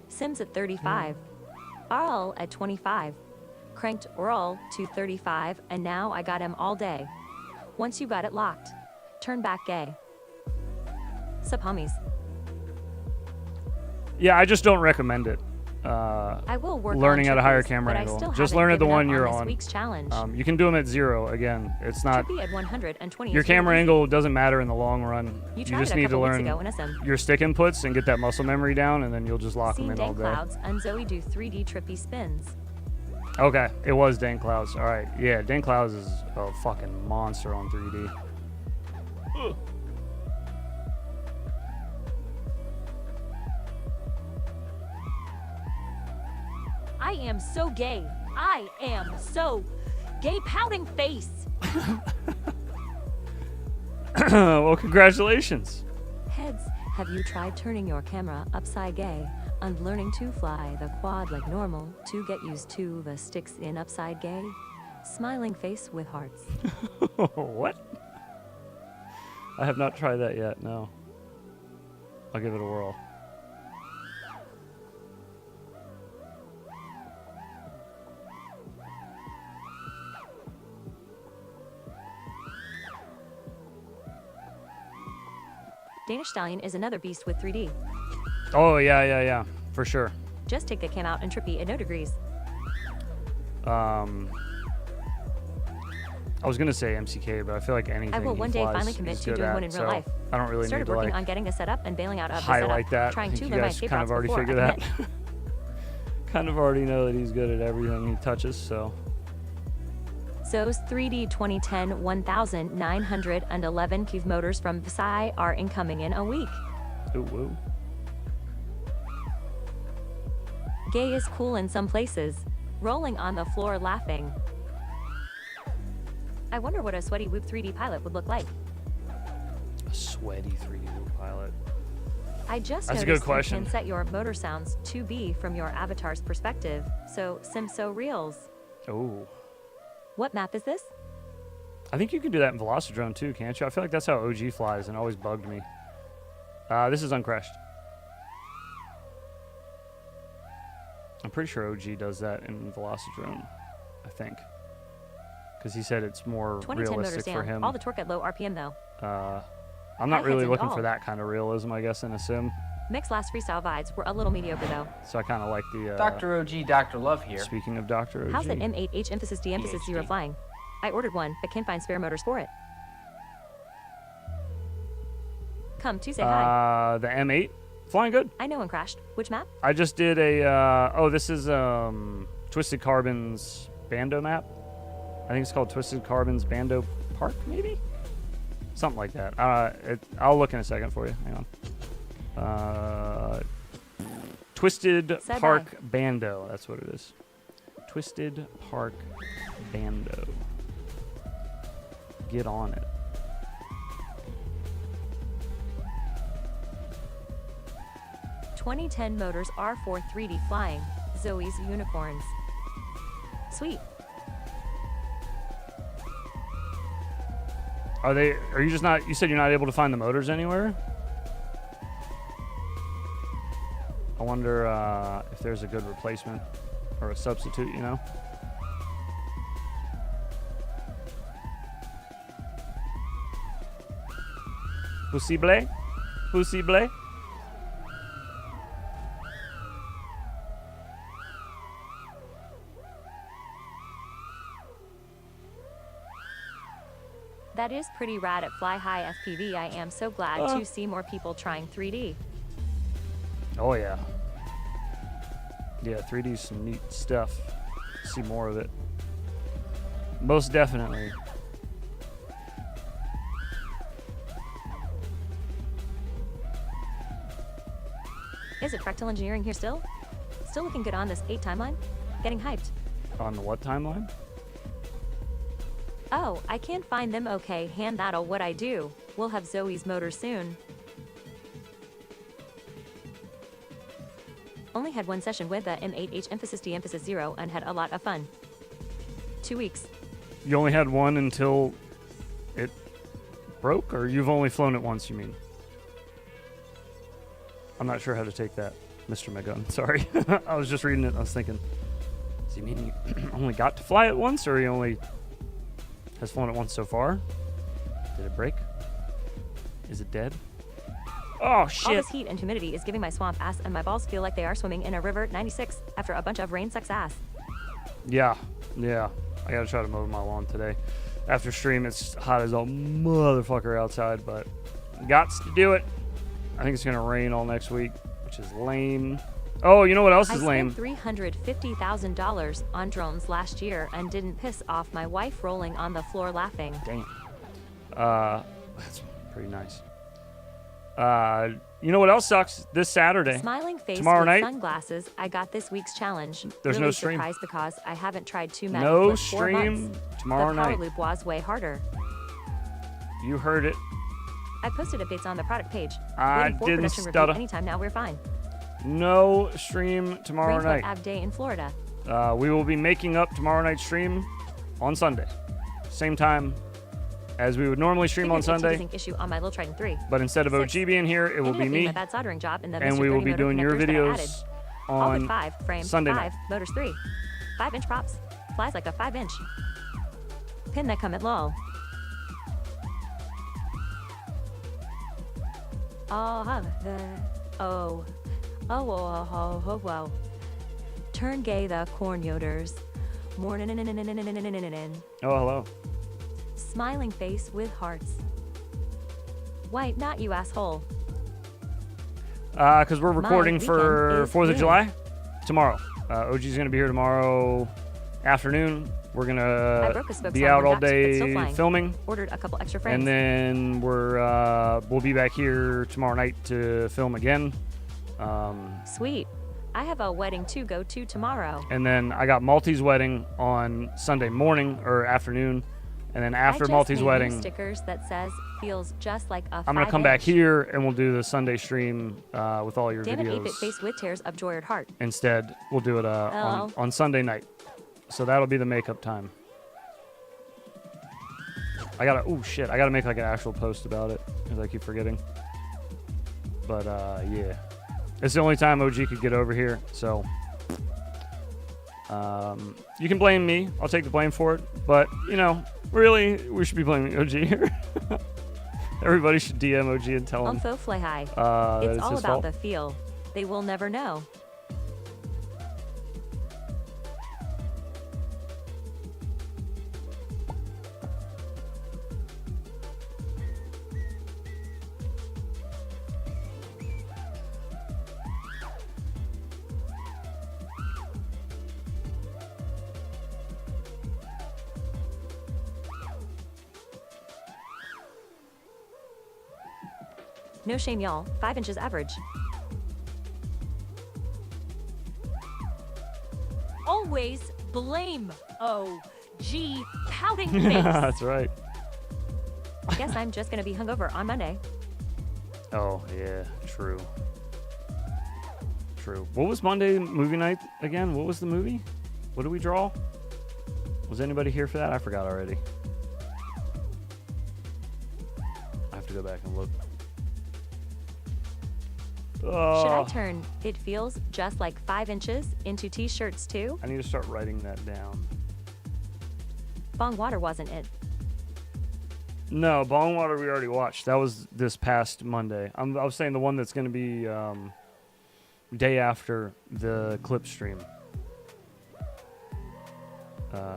Sims at 35. RL at 25. Cranked RL to 35, and now I got him all day. Once you got it locked. Turn back gay. Sup homies. Yeah, I just don't recommend it. I will work learning on at a higher trippies, camera but I angle. still Just haven't learn at the given up one you're this on. week's challenge. You can do them at 0 again. It's not. Trippy at 120 Your is really camera easy. angle doesn't matter in the long run. You You tried just it a need to couple weeks learn ago in a sim. your stick inputs and get that muscle memory down, and then you'll just lock them Seen in all Dank day. Clouds and Zoe do 3D trippy spins. Okay, it was Dank Clouds. All right, yeah, Dank Clouds is a fucking monster on 3D. I am so gay. I am so gay pouting face. Well, congratulations. Heads, have you tried turning your camera upside gay and learning to fly the quad like normal to get used to the sticks in upside gay? Smiling face with hearts. What? I have not tried that yet, no. I'll give it a whirl. Danish Stallion is another beast with 3D. Oh, yeah. For sure. Just take the cam out and trippy at no degrees. I was going to say MCK, but I feel like anything I will he one day flies finally commit he's to good doing at, one in real so life. I don't really Started need to working like on getting the setup and bailing out of the highlight setup. that. Trying I to think learn you my guys escape kind of routes already before figured I that. commit. Kind of already know that he's good at everything he touches, so. Zo's 3D 2010 1911 cube motors from Versailles are incoming in a week. Ooh, woo. Gay is cool in some places. Rolling on the floor laughing. I wonder what a sweaty Whoop 3D pilot would look like. A sweaty 3D Whoop pilot. I just That's a noticed good question. you can set your motor sounds to be from your avatar's perspective, so Simso Reels. Oh. What map is this? I think you can do that in Velocidrone too, can't you? I feel like that's how OG flies and it always bugged me. This is Uncrashed. I'm pretty sure OG does that in Velocidrone, I think. Because he said it's more 2010 motors realistic for down. him. All the torque at low RPM though. I'm not Hi-hats really and looking all. for that kind of realism, I guess, in a sim. Mixed last freestyle vibes were a little mediocre though. So I kind of like the... Dr. OG, Dr. Love here. Speaking of Dr. OG. How's that M8H emphasis D emphasis 0 PhD. flying? I ordered one, but can't find spare motors for it. Come to say hi. The M8? Flying good. I know one crashed. Which map? I just did a... this is Twisted Carbon's Bando map. I think it's called Twisted Carbon's Bando Park, maybe? Something like that. I'll look in a second for you. Hang on. Twisted Said Park bye. Bando. That's what it is. Twisted Park Bando. Get on it. .2010 motors R4 3D flying. Zoe's unicorns. Sweet. Are you just not... You said you're not able to find the motors anywhere? I wonder if there's a good replacement or a substitute, you know? Possible? Possible? That is pretty rad at Fly High FPV. I am so glad to see more people trying 3D. Oh, yeah. Yeah, 3D's some neat stuff. See more of it. Most definitely. Is it Fractal Engineering here still? Still looking good on this 8 timeline? Getting hyped. On the what timeline? Oh, I can't find them. Okay, hand that'll what I do. We'll have Zoe's motor soon. Only had one session with the M8H emphasis D emphasis 0 and had a lot of fun. 2 weeks. You only had one until it broke? Or you've only flown it once, you mean? I'm not sure how to take that, Mr. Megun. Sorry. I was just reading it and I was thinking, does he mean he only got to fly it once, or he only has flown it once so far? Did it break? Is it dead? Oh, shit. All this heat and humidity is giving my swamp ass, and my balls feel like they are swimming in a river 96 after a bunch of rain sucks ass. Yeah. I gotta try to mow my lawn today. After stream, it's hot as a motherfucker outside, but gots to do it. I think it's gonna rain all next week, which is lame. Oh, you know what else is lame? I spent $350,000 on drones last year and didn't piss off my wife rolling on the floor laughing. Damn. That's pretty nice. You know what else sucks? This Saturday. Smiling face tomorrow with night. sunglasses. I got this week's challenge. There's really no stream. surprised because I haven't tried too many No for 4 stream months. tomorrow the power night. loop was way harder. You heard it. I posted updates on the product page. I Waiting for didn't production review stutter. anytime now. We're fine. No stream tomorrow Rainfall night. Ab Day in Florida. We will be making up tomorrow night's stream on Sunday. Same time as we would normally stream on Figured a Sunday. teasing issue on my Lil Trident 3. But instead of 6. OG being here, it will Ended be up being me. my bad soldering job and the And Mr. we will 30 be motor doing your connectors that I added. videos All with on 5 frame, Sunday 5, night. motors 3. 5-inch props. Flies like a 5-inch. Pin that come at lol. Oh. Turn gay the corn yoders. Morning. Oh, hello. Smiling face with hearts. White, not you asshole. Because we're recording weekend for is 4th of good. July tomorrow. OG's going to be here tomorrow afternoon. We're going I broke a to spoke be sign out when all docked, but still day flying. filming. Ordered a couple extra frames. And then we'll be back here tomorrow night to film again. Sweet. I have a wedding to go to tomorrow. And then I got Malty's wedding on Sunday morning or afternoon. And then after I just Malty's made new wedding, stickers that says feels just like a I'm going to come back 5-inch. here and we'll do the Sunday stream with all your Damn it, videos. 8-bit face with tears of joy or heart. Instead, we'll do it Oh. on Sunday night. So that'll be the makeup time. I gotta make like an actual post about it, because I keep forgetting. But yeah. It's the only time OG could get over here, so you can blame me. I'll take the blame for it. But, you know, really, we should be blaming OG here. Everybody should DM OG and tell him Although fly high. that It's it's all his about fault. the feel. They will never know. No shame, y'all. 5 inches average. Always blame. OG pouting face. That's right. Guess I'm just gonna be hungover on Monday. Oh, yeah, true. True. What was Monday movie night again? What was the movie? What did we draw? Was anybody here for that? I forgot already. I have to go back and look. Should I Oh, turn it feels just like 5 inches into t-shirts too? I need to start writing that down. Bong water wasn't it? No, Bong Water we already watched. That was this past Monday. I was saying the one that's going to be day after the clip stream.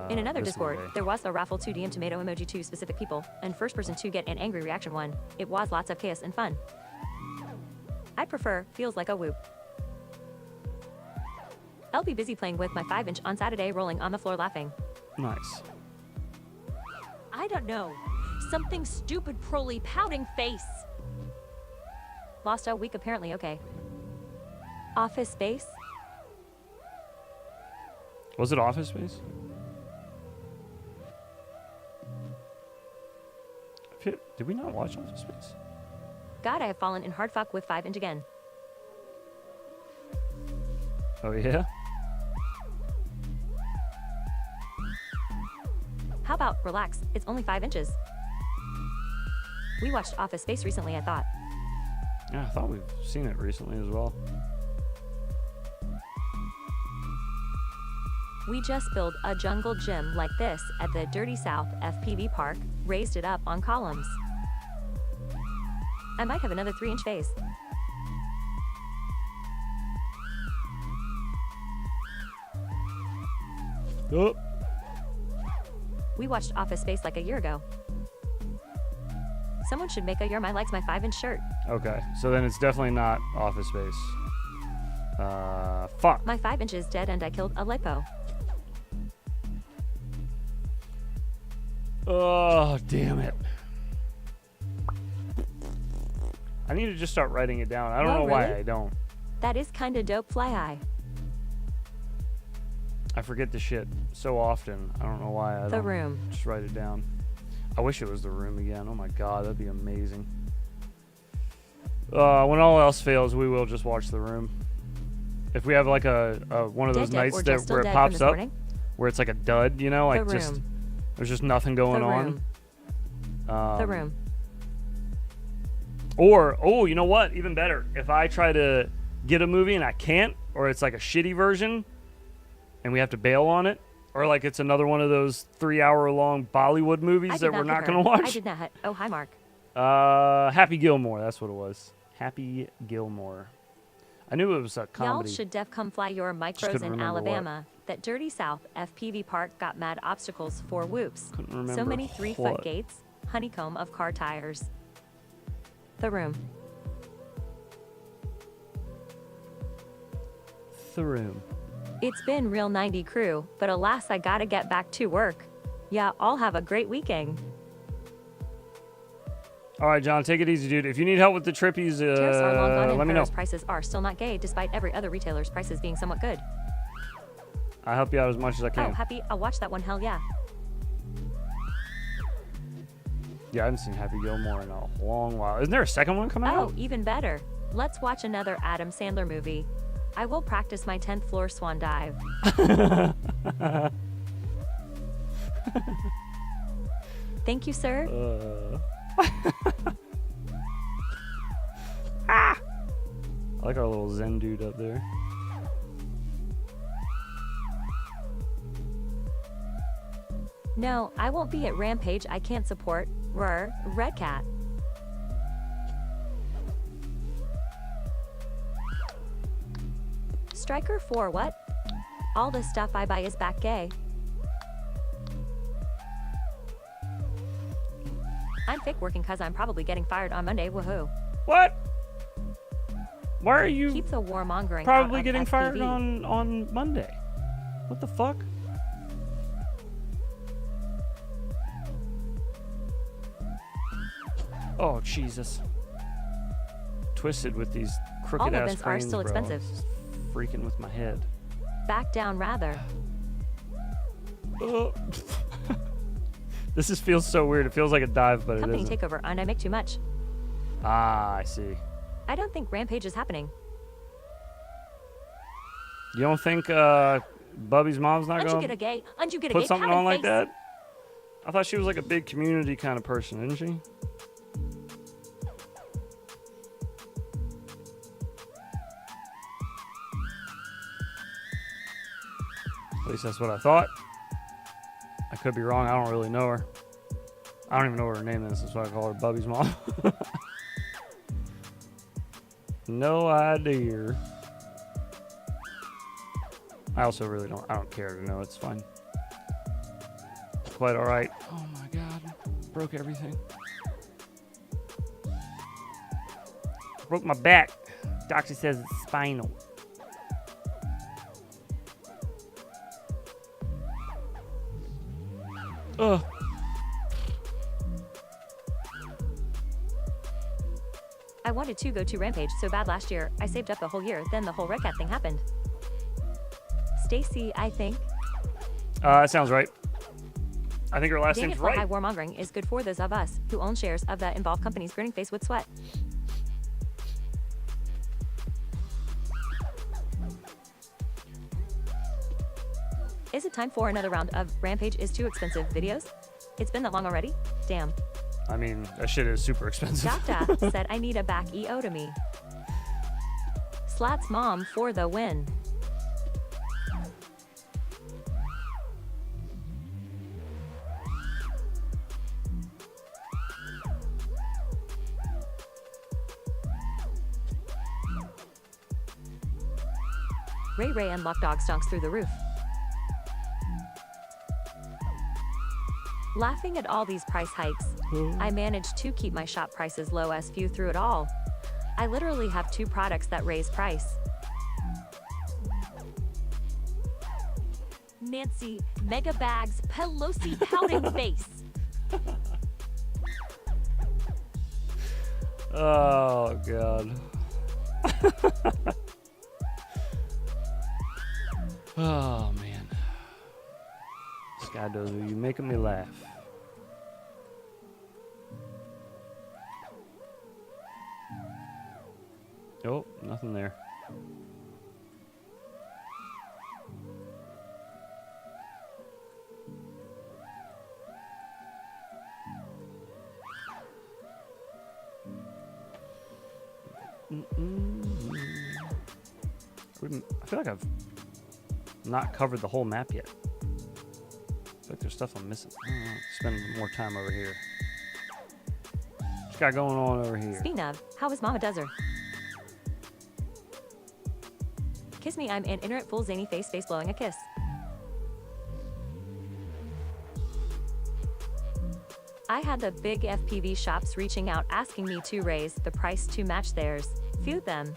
In another this Discord, Monday. there was a raffle 2 DM tomato emoji to specific people, and first person to get an angry reaction one. It was lots of chaos and fun. I'd prefer feels like a whoop. I'll be busy playing with my 5-inch on Saturday, rolling on the floor laughing. Nice. I don't know. Something stupid proly pouting face. Lost a week apparently, okay. Office Space? Was it Office Space? Did we not watch Office Space? God, I have fallen in hard fuck with 5-inch again. Oh, yeah? How about relax? It's only 5 inches. We watched Office Space recently, I thought. Yeah, I thought we've seen it recently as well. We just built a jungle gym like this at the Dirty South FPV park, raised it up on columns. I might have another 3-inch face. Oh. We watched Office Space like a year ago. Someone should make a You're My Likes My 5-inch shirt. Okay, so then it's definitely not Office Space. Fuck. My 5-inch is dead and I killed a lipo. Oh, damn it. I need to just start writing it down. I don't Oh, know why really? I don't. That is kinda dope, fly high. I forget the shit so often. I don't know why I The don't Room. just write it down. I wish it was The Room again. Oh my god, that'd be amazing. When all else fails, we will just watch The Room. If we have like a one of those Dead nights or that just still where it dead pops from this up, morning? where it's like a dud, you know, like The just Room. there's just nothing going The on. Room. The Room. Or, oh, you know what? Even better. If I try to get a movie and I can't, or it's like a shitty version and we have to bail on it, or like it's another one of those 3-hour-long Bollywood movies I that did we're not hit going to her. watch. I did not. Oh, hi, Mark. Happy Gilmore. That's what it was. Happy Gilmore. I knew it was a Y'all comedy. should def come fly your Just micros couldn't in remember Alabama. That dirty South FPV park got mad obstacles for whoops. Couldn't So remember many 3-foot what. gates, honeycomb of car tires. The room. The room. It's been real 90 crew, but alas I gotta get back to work. Yeah, I'll have a great weekend. All right, John, take it easy, dude. If you need help with the trippies, Tariffs are long gone and let me know. Frederick's prices are still not gay despite every other retailer's prices being somewhat good. I'll help you out as much as I Oh, can. happy, I'll watch that one, hell yeah. Yeah, I haven't seen Happy Gilmore in a long while. Isn't there a second one coming Oh, out? even better. Let's watch another Adam Sandler movie. I will practice my 10th floor swan dive. Thank you, sir. I like our little Zen dude up there. No, I won't be at Rampage. I can't support. Red Cat. Striker 4 what? All the stuff I buy is back gay. I'm fake working cause I'm probably getting fired on Monday, woohoo. What? Why are you Keep the warmongering probably out of getting fired FPV. on Monday? What the fuck? Oh, Jesus. Twisted with these crooked All ass events are frames, still bro. expensive. It's freaking with my head. Back down rather. This feels so weird. It feels like a dive, but Company it isn't. takeover and I make too much. Ah, I see. I don't think Rampage is happening. You don't think Bubby's mom's not And you going get a gay, and you get a put gay something pounding on like face. that? I thought she was like a big community kind of person, isn't she? At least that's what I thought. I could be wrong. I don't really know her. I don't even know what her name is. That's why I call her Bubby's mom. No idea. I also really don't. I don't care to know. It's fine. Quite all right. Oh my god! Broke everything. Broke my back. Doctor says it's spinal. Ugh. I wanted to go to Rampage so bad last year. I saved up a whole year. Then the whole Red Cat thing happened. Stacy, I think. That sounds right. I think her last Dang name's it, for high right. warmongering is good for those of us who own shares of the involved companies grinning face with sweat. Is it time for another round of Rampage is too expensive videos? It's been that long already? Damn. I mean, that shit is super expensive. Doctor said I need a back EO to me. Slat's mom for the win. Ray Ray and Lock Dog stonks through the roof. Laughing at all these price hikes, I managed to keep my shop prices low as few through it all. I literally have 2 products that raise price. Nancy, Mega Bags, Pelosi pouting face. Oh god. Oh man. Skydozer, you making me laugh. Oh, nothing there. I feel like I've not covered the whole map yet. I feel like there's stuff I'm missing. I don't know. Spend more time over here. What's got going on over here? Speaking of, how is Mama Dozer? Kiss me, I'm an ignorant fool, zany face blowing a kiss. I had the big FPV shops reaching out asking me to raise the price to match theirs. Few them.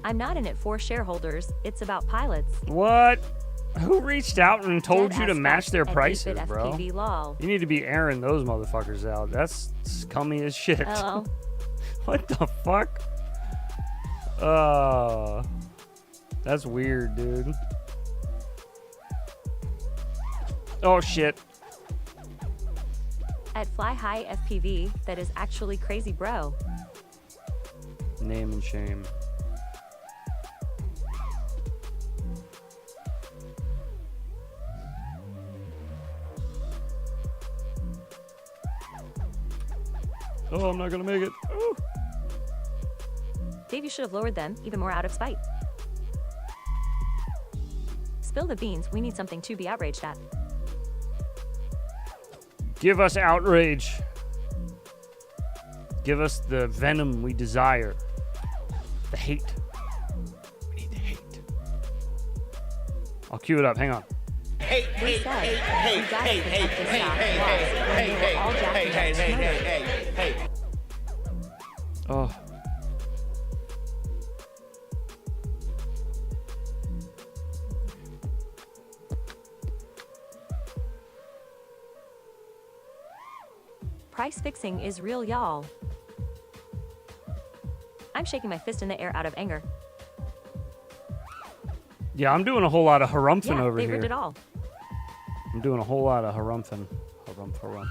I'm not in it for shareholders, it's about pilots. What? Who reached out and told Dead you to as match fuck their at prices, 8-bit bro? FPV lol. You need to be airing those motherfuckers out. That's scummy as shit. Hello. What the fuck? That's weird, dude. Oh shit. At Fly High FPV, that is actually crazy, bro. Name and shame. Oh, I'm not gonna make it. Ooh. Dave, you should have lowered them, even more out of spite. Spill the beans, we need something to be outraged at. Give us outrage. Give us the venom we desire. The hate. We need the hate. I'll cue it up. Hang on. Hey, We said, you guys can have this stop loss when they were all jacking up this motor. Oh. Price fixing is real, y'all. I'm shaking my fist in the air out of anger. Yeah, I'm doing a whole lot of harumphing Yeah, over they here. ripped it all. I'm doing a whole lot of harumphing. Harumph.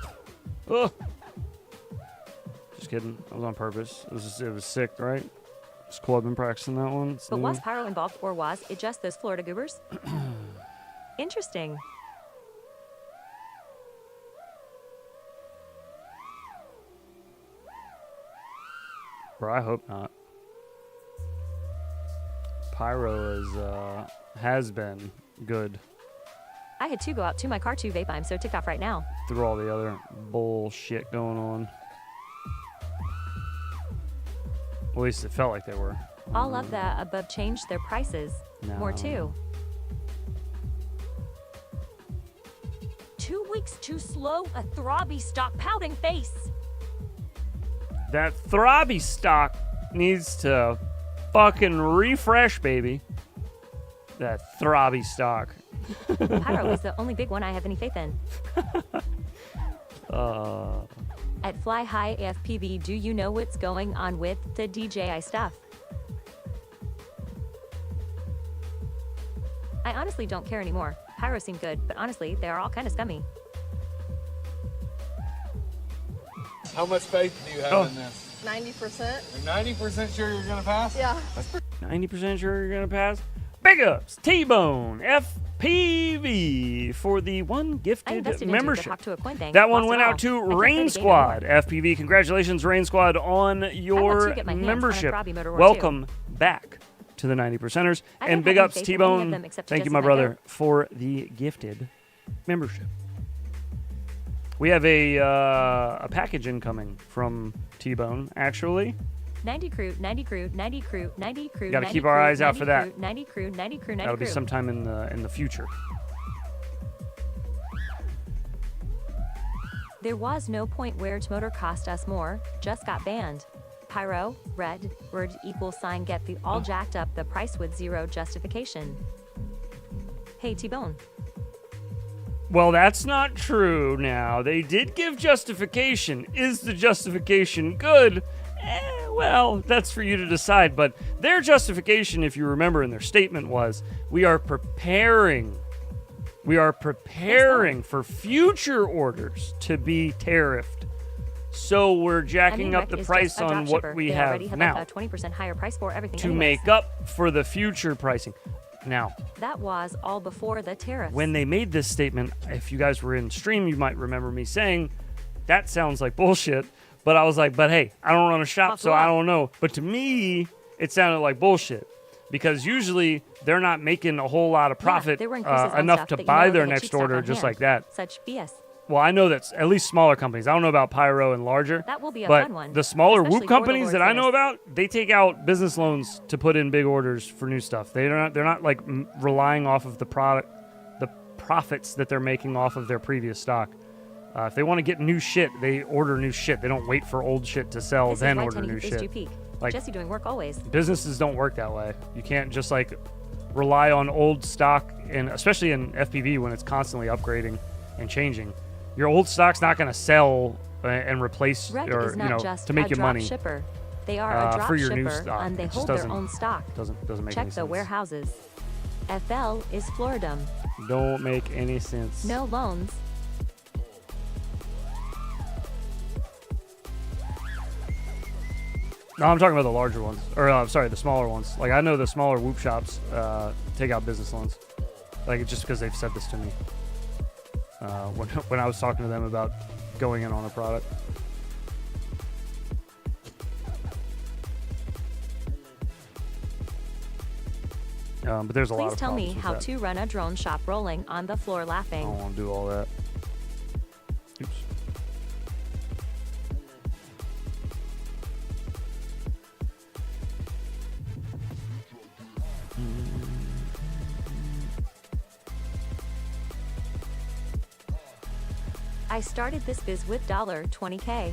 Oh. Just kidding. That was on purpose. It was sick, right? Squad been practicing that one. It's But new. was pyro involved, or was it just those Florida goobers? Interesting. Bro, I hope not. Pyro has been good I had to go out to my car to vape. I'm so ticked off right now. through all the other bullshit going on. At least it felt like they were. All of the above changed their prices. No. More too. 2 weeks too slow, a throbby stock pouting face. That throbby stock needs to fucking refresh, baby. That throbby stock. Pyro is the only big one I have any faith in. At Fly High AFPV, do you know what's going on with the DJI stuff? I honestly don't care anymore. Pyro seemed good, but honestly, they are all kind of scummy. How much faith do you have in this? 90%. You're 90% sure you're gonna pass? Yeah. 90% sure you're gonna pass. Big ups, T-Bone FPV for the one I gifted invested into the membership. Talk to a Coin thing. That one Lost went it out all. to I can't play Rain the game Squad anymore. FPV. Congratulations, Rain Squad, on your get my hands on a membership. Frobby Motor War Welcome back to the 90%ers. I And don't big have ups, any faith in any of T-Bone. them except Thank you, just my let brother, go. for the gifted membership. We have a package incoming from T-Bone, actually. 90 crew, 90 crew, 90 crew, 90 crew. Gotta 90 keep our crew, eyes out 90 for that. crew, 90 crew, 90 crew, 90 That'll be crew. sometime in the future. There was no point where motor cost us more, just got banned. Pyro, red, word equal sign get the all jacked up the price with zero justification. Hey T-Bone. Well, that's not true now. They did give justification. Is the justification good? Well, that's for you to decide. But their justification, if you remember in their statement, was we are preparing for future orders to be tariffed. So we're jacking up the price on what we have now a 20% higher price for everything to anyways. make up for the future pricing. Now, That was all before the tariffs. when they made this statement, if you guys were in stream, you might remember me saying, that sounds like bullshit. But I was like, but hey, I don't run a shop, so I don't know. But to me, it sounded like bullshit. Because usually they're not making a whole lot of profit there were increases on enough stuff to that you buy know their they had next cheap stock order on just hand. like that. Such BS. well, I know that's at least smaller companies. I don't know about Pyro and larger. That will be a but fun one, the smaller especially Whoop for the companies Lord that I know Fitness. about, they take out business loans to put in big orders for new stuff. They're not like relying off of the profits that they're making off of their previous stock. If they want to get new shit, they order new shit. They don't wait for old shit to sell, This then is why order new tinywhoop is shit. due peak. Like, Jesse doing work always. businesses don't work that way. You can't just like rely on old stock, and especially in FPV when it's constantly upgrading and changing. Your old stock's not going to sell and replace Rec or is not just to make a you drop money shipper. They are a drop for your new shipper, stock. and they It just hold their doesn't- own stock. Doesn't make Check any the sense. warehouses. FL is Floridum. Don't make any sense. No loans. No, I'm talking about the larger ones, or sorry, the smaller ones. Like I know the smaller Whoop shops take out business loans, like just because they've said this to me when I was talking to them about going in on a product. But there's a lot Please of tell me problems with how that. to run a drone shop rolling on the floor I laughing. don't want to do all that. Oops. I started this biz with $20K.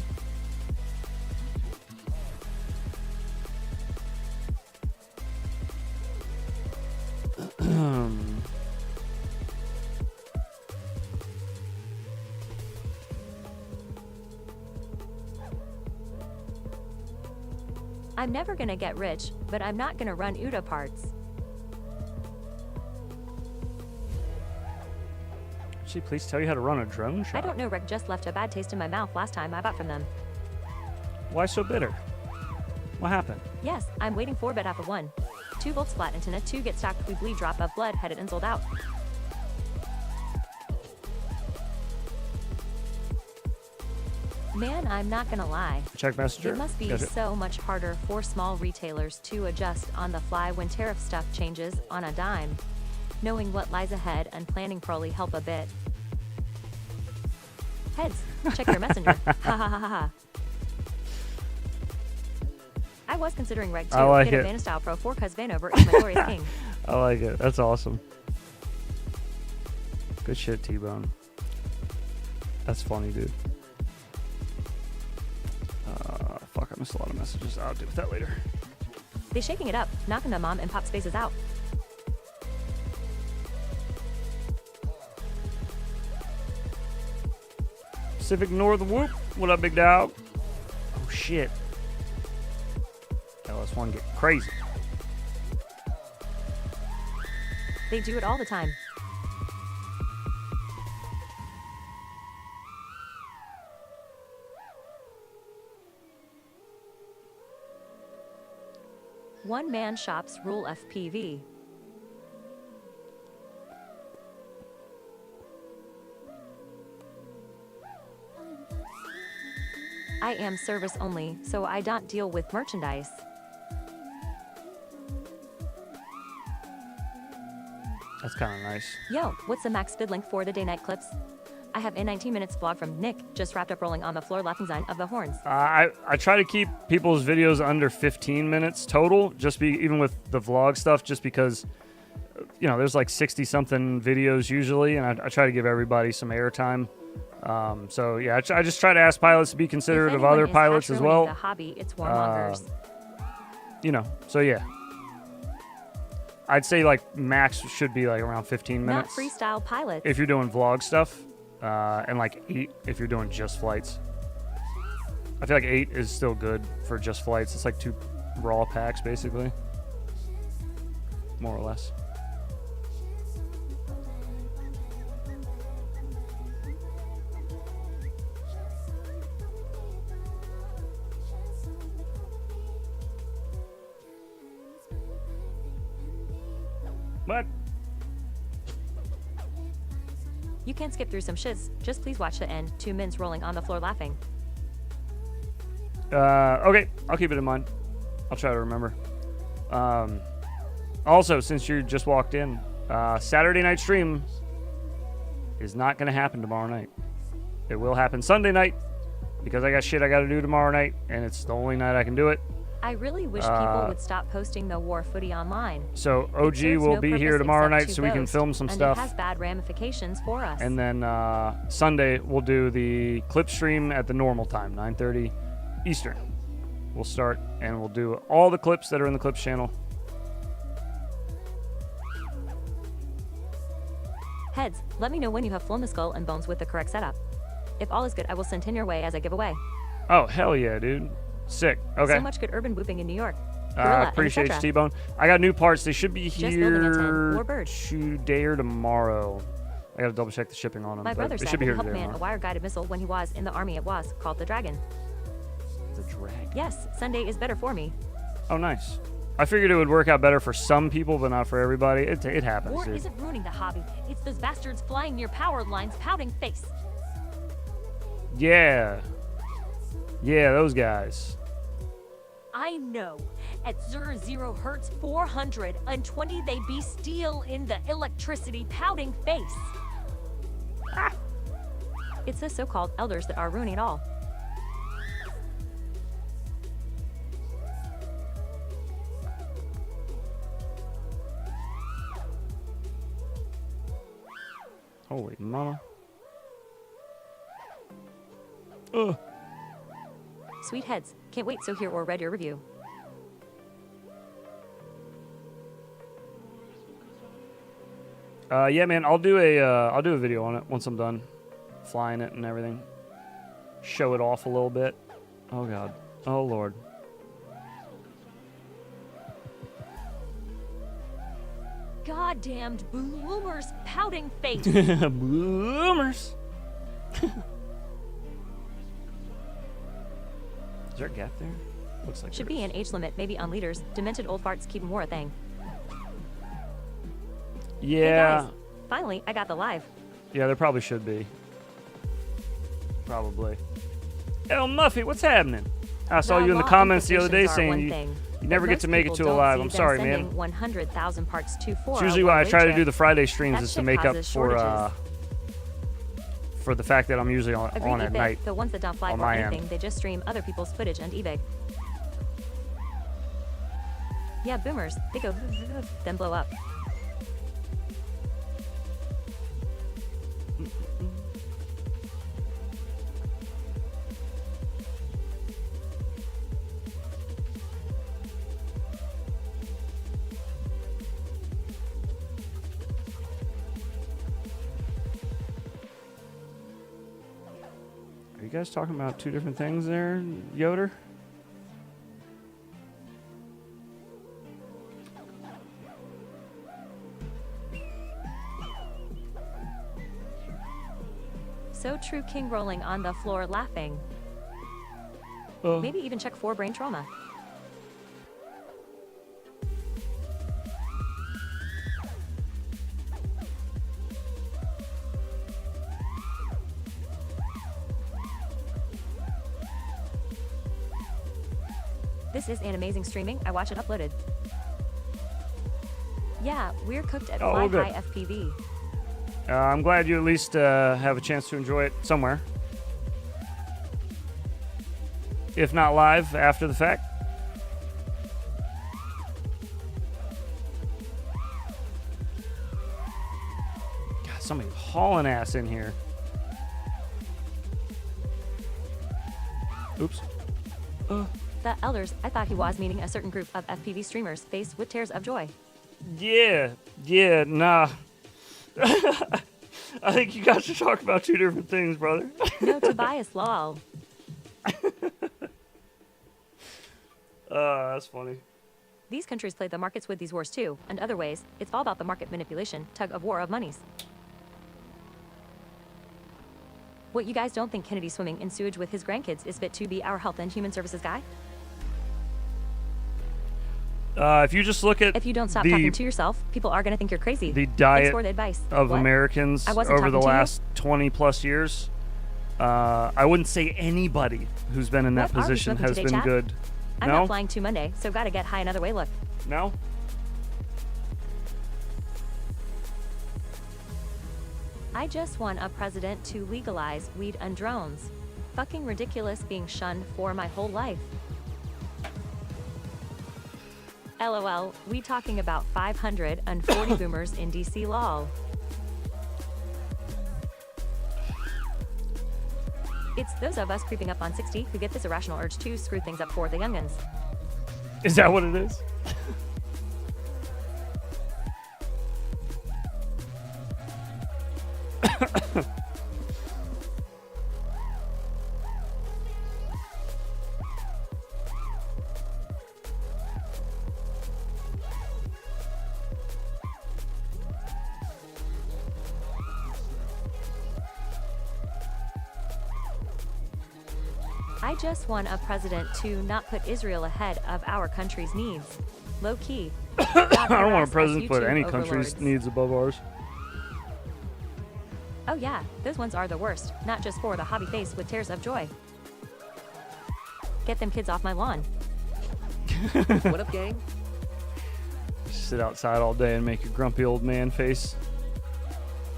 I'm never gonna get rich, but I'm not gonna run UTA parts. Actually, please tell you how to run a drone shop. I don't know, Rick just left a bad taste in my mouth last time I bought from them. Why so bitter? What happened? Yes, I'm waiting for bed after 1. 2 volts flat antenna, 2 get stocked, we bleed drop of blood, headed and sold out. Man, I'm not gonna lie. Check messenger. It must be Gotcha. so much harder for small retailers to adjust on the fly when tariff stuff changes on a dime. Knowing what lies ahead and planning probably help a bit. Heads, check your messenger. Ha ha ha ha ha. I was considering Reg 2, I like get a it. Vanna Style Pro 4 cause Vanover is my glorious king. I like it. That's awesome. Good shit, T-Bone. That's funny, dude. Fuck, I missed a lot of messages. I'll deal with that later. They shaking it up, knocking the mom and pop spaces out. Pacific North Whoop. What up, big dog? Oh, shit. LS1 get crazy. They do it all the time. One-man shops rule FPV. I am service only, so I don't deal with merchandise. That's kind of nice. Yo, what's the max bid link for the day night clips? I have a 19 minutes vlog from Nick, just wrapped up rolling on the floor laughing sign of the horns. I try to keep people's videos under 15 minutes total, even with the vlog stuff, just because, you know, there's like 60 something videos usually, and I try to give everybody some airtime. So yeah, I just try to ask pilots to be considerate of other pilots as well. The hobby, it's warmongers. You know, so yeah. I'd say like max should be like around 15 Not minutes. freestyle pilots. If you're doing vlog stuff, and like 8 if you're doing just flights. I feel like 8 is still good for just flights. It's like 2 raw packs basically, more or less. What? You can skip through some shits, just please watch the end. 2 mins rolling on the floor laughing. Okay, I'll keep it in mind. I'll try to remember. Also, since you just walked in, Saturday night stream is not going to happen tomorrow night. It will happen Sunday night because I got shit I got to do tomorrow night, and it's the only night I can do it. I really wish people would stop posting the war footy online. So It OG serves will no be here purpose tomorrow except night to so we can boast, film some and stuff. It has bad ramifications for us. And then Sunday we'll do the clip stream at the normal time, 9:30 Eastern. We'll start and we'll do all the clips that are in the clips channel. Heads, let me know when you have flown the skull and bones with the correct setup. If all is good, I will send 10 your way as a giveaway. Oh, hell yeah, dude. Sick. Okay. So much good urban whooping in New York. Gorilla, Appreciate you, etc. T-Bone. I got new parts. They should be Just building a 10. here War bird. today or tomorrow. I gotta double check the shipping on them. My but brother they said should be he here helped today or man a tomorrow. wire-guided missile when he was in the army at WAS called the Dragon. The Dragon. Yes, Sunday is better for me. Oh, nice. I figured it would work out better for some people, but not for everybody. It happens, War dude. isn't ruining the hobby. It's those bastards flying near power lines, pouting face. Yeah. Yeah, those guys. I know. At 0 hertz, 420 they be still in the electricity, pouting face. It's the so-called elders that are ruining it all. Holy mama. Ugh. Sweet heads, can't wait so hear or read your review. Yeah, man, I'll do a video on it once I'm done flying it and everything. Show it off a little bit. Oh god. Oh lord. Goddamned bloomers, pouting face. Bloomers. Is there a gap there? Looks like Should there be is. an age limit, maybe on leaders. Demented old farts keep more a thing. Hey Yeah. guys, finally, I got the live. Yeah, there probably should be. Probably. El Muffy, what's happening? I saw The you in the law comments the other day implications are saying one you thing, you never but get most to make it people to a don't live. see I'm them sorry, sending man. 100,000 parts to It's 4. usually why I try to do the Friday streams That is to shit make up causes for shortages. the fact that I'm usually on Agreed, at but night. the ones that don't fly on for my anything, end. they just stream other people's footage and eBay. Yeah, boomers, they go then blow up. Are you guys talking about two different things there, Yoder? So true, king rolling on the floor laughing. Maybe even check for brain trauma. This is an amazing streaming. I watch it uploaded. Yeah, we're cooked at Oh, Fly good. High FPV. I'm glad you at least have a chance to enjoy it somewhere. If not live, after the fact. God, somebody hauling ass in here. Oops. The elders, I thought he was meaning a certain group of FPV streamers faced with tears of joy. Yeah, nah. I think you guys should talk about two different things, brother. No Tobias lol. That's funny. These countries play the markets with these wars too, and other ways. It's all about the market manipulation, tug of war of monies. What, you guys don't think Kennedy swimming in sewage with his grandkids is fit to be our health and human services guy? If you just look at If you don't stop the, talking to yourself, people are going to think you're crazy. the Thanks diet for the advice. of What? Americans I wasn't over the talking to you? last 20 plus years, I wouldn't say anybody who's been in that What are we position smoking has today, been Chad? good. I'm No? not flying to Monday, so gotta get high another way. Look. No? I just want a president to legalize weed and drones. Fucking ridiculous being shunned for my whole life. LOL, we talking about 540 boomers in DC lol. It's those of us creeping up on 60 who get this irrational urge to screw things up for the youngins. Is that what it is? I just want a president to not put Israel ahead of our country's needs. Low key. I don't want a president to put any country's needs above ours. Oh yeah, those ones are the worst, not just for the hobby face with tears of joy. Get them kids off my lawn. What up, gang? Sit outside all day and make a grumpy old man face.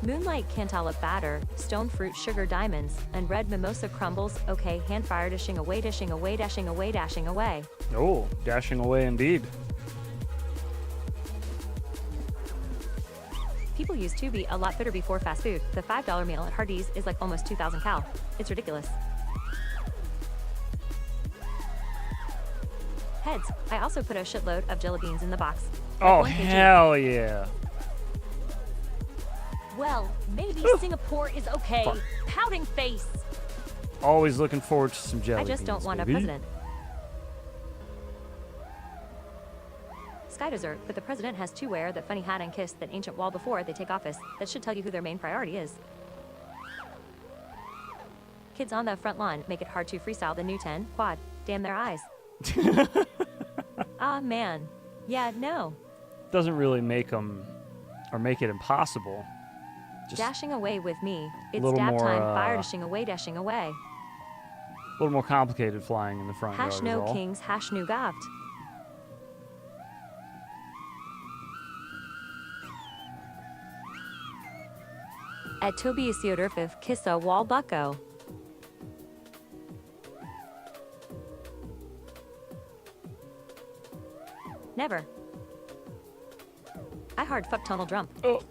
Moonlight Cantaloupe batter, stone fruit sugar diamonds, and red mimosa crumbles. Okay, hand fire dashing away, dashing away, dashing away, dashing away. Oh, dashing away indeed. People used to be a lot fitter before fast food. The $5 meal at Hardee's is like almost 2,000 cal. It's ridiculous. Heads, I also put a shitload of jelly beans in the box. Like Oh, 1 kg. hell yeah. Well, maybe Singapore is okay. Fuck. Pouting face. Always looking forward to some jelly I just don't beans, want baby. a president. Sky dessert, but the president has to wear that funny hat and kiss that ancient wall before they take office. That should tell you who their main priority is. Kids on the front lawn make it hard to freestyle the new 10 quad. Damn their eyes. Ah, man. Yeah, no. Doesn't really make them, or make it impossible. Just Dashing away with me. It's little dab more, time. Fire dashing away, dashing away. a little more complicated flying in the front Hash yard no is all. kings, hash nu gaft. At Toby Isiodorfif Kissa Wall Bucko. Never. I hard fuck tunnel drum. Oh.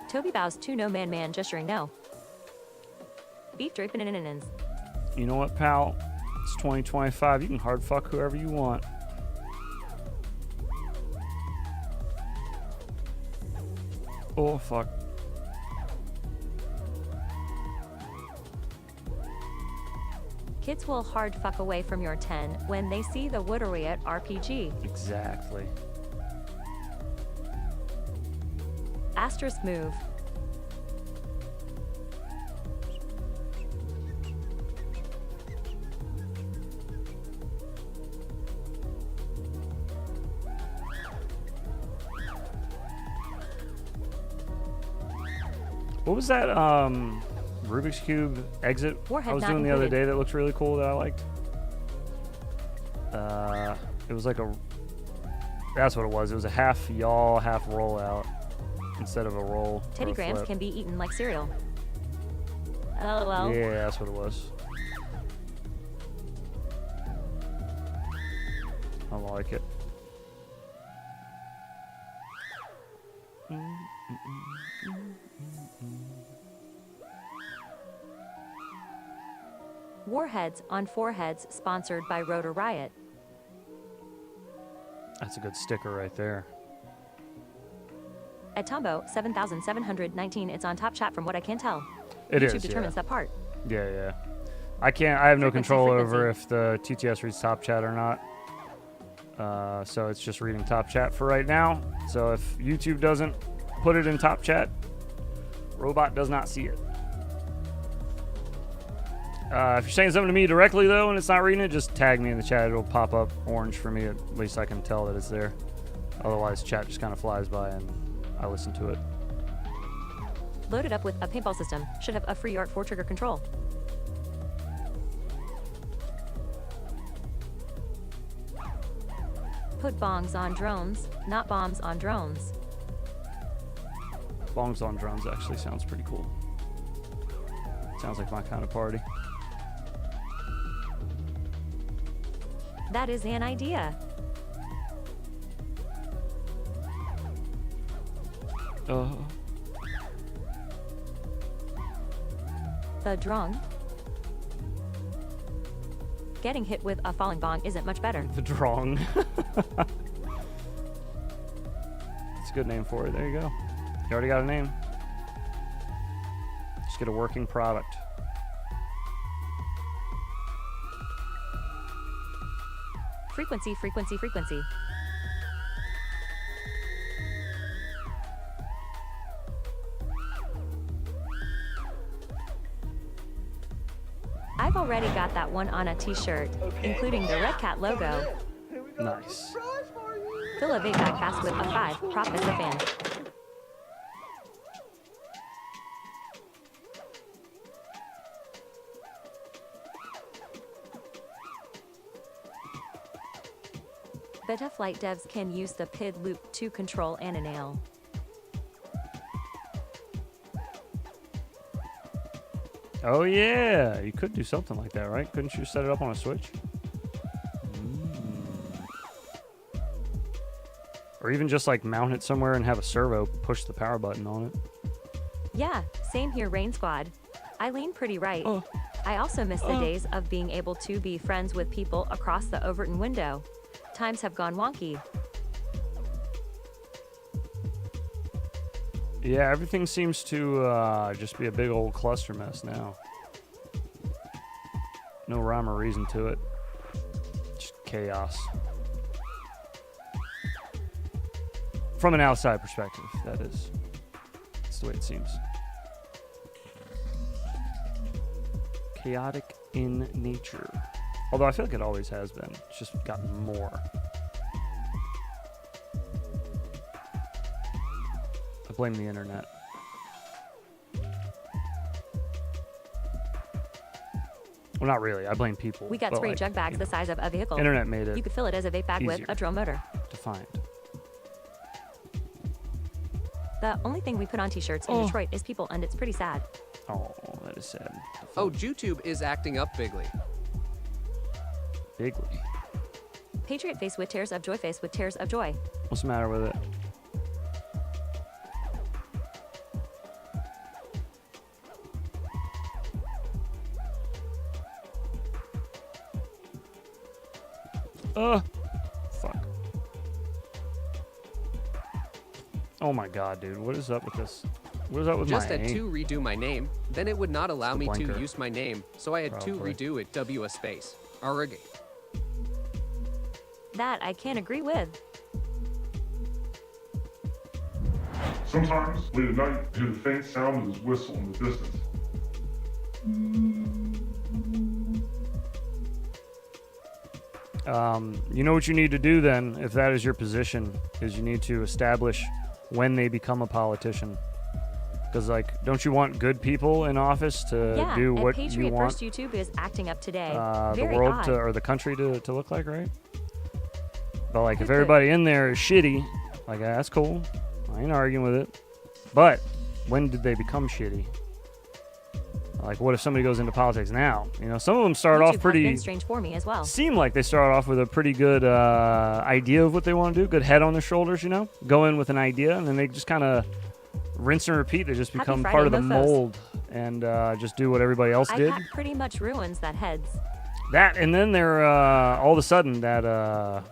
Toby bows to no man gesturing no. Beef draping in ins. You know what, pal? It's 2025. You can hard fuck whoever you want. Oh, fuck. Kids will hard fuck away from your 10 when they see the Woodery at RPG. Exactly. Asterisk move. What was that Rubik's Cube exit Warhead I was not doing the other included. day that looked really cool that I liked? It was like a... That's what it was. It was a half yaw, half roll out instead of a roll. or Teddy a grams flip. can be eaten like cereal. LOL. Yeah, that's what it was. I like it. Warheads on foreheads sponsored by Rotor Riot. That's a good sticker right there. At Tombo 7719. It's on top chat from what I can tell. It YouTube is, determines yeah. that part. Yeah, yeah. I have no Frequency, control over frequency. if the TTS reads top chat or not. So it's just reading top chat for right now. So if YouTube doesn't put it in top chat, robot does not see it. If you're saying something to me directly though and it's not reading it, just tag me in the chat. It'll pop up orange for me. At least I can tell that it's there. Otherwise, chat just kind of flies by and I listen to it. Loaded up with a paintball system. Should have a free art 4 trigger control. Put bongs on drones, not bombs on drones. Bongs on drones actually sounds pretty cool. Sounds like my kind of party. That is an idea. The drone. Getting hit with a falling bong isn't much better. The drong. That's a good name for it. There you go. You already got a name. Just get a working product. Frequency, frequency, frequency. I've already got that one on a t-shirt, including the Red Cat logo. Nice. Fill a vape pack fast with a 5, prop as a fan. Beta flight devs can use the PID loop to control an nail. Oh yeah, you could do something like that, right? Couldn't you set it up on a switch? Or even just like mount it somewhere and have a servo push the power button on it. Yeah, same here, Rain Squad. I lean pretty right. I also miss the days of being able to be friends with people across the Overton window. Times have gone wonky. Yeah, everything seems to just be a big old cluster mess now. No rhyme or reason to it. Just chaos. From an outside perspective, that is. That's the way it seems. Chaotic in nature. Although I feel like it always has been. It's just gotten more. I blame the internet. Well, not really. I blame people. We got but, spray like, jug bags you the know, size of a vehicle. Internet made it. You could fill it as a vape bag with easier a drone motor. to find. The only thing we put on t-shirts in Detroit is people, and it's pretty sad. Oh, that is sad. Oh, YouTube is acting up bigly. Bigly. Patriot face with tears of joy, face with tears of joy. What's the matter with it? Fuck. Oh my god, dude. What is up with this? What is up with Just my had aim? to redo my name, then it would not allow me blinker. to use my name, so I had Probably. to redo it W a space. Arrogate. That I can't agree with. Sometimes, late at night, you hear the faint sound of his whistle in the distance. You know what you need to do then, if that is your position, is you need to establish when they become a politician. Because, like, don't you want good people in office to Yeah, do and what Patriot you want First YouTube is acting up today. the Very world odd. to, or the country to look like, right? But, like, if Good. everybody in there is shitty, like, that's cool. I ain't arguing with it. But when did they become shitty? Like, what if somebody goes into politics now? You know, some of them start YouTube off has pretty... been strange for me as well. Seem like they start off with a pretty good idea of what they want to do, good head on their shoulders, you know? Go in with an idea, and then they just kind of rinse and repeat. They just Happy become Friday, part of the mofos. mold and just do what everybody else did. iPad pretty much ruins that heads. That, and then they're all of a sudden that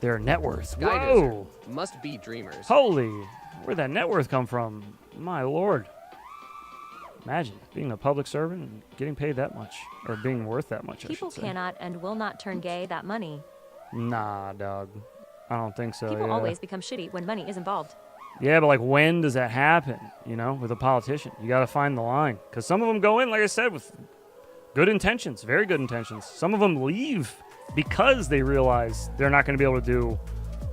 their net worth. Sky Whoa! Desert must be dreamers. Holy, where'd that net worth come from? My lord. Imagine being a public servant and getting paid that much, or being worth that much. People I should say. cannot and will not turn gay that money. Nah, dog. I don't think so. People yeah. always become shitty when money is involved. Yeah, but like, when does that happen? You know, with a politician, you got to find the line, because some of them go in, like I said, with good intentions, very good intentions. Some of them leave because they realize they're not going to be able to do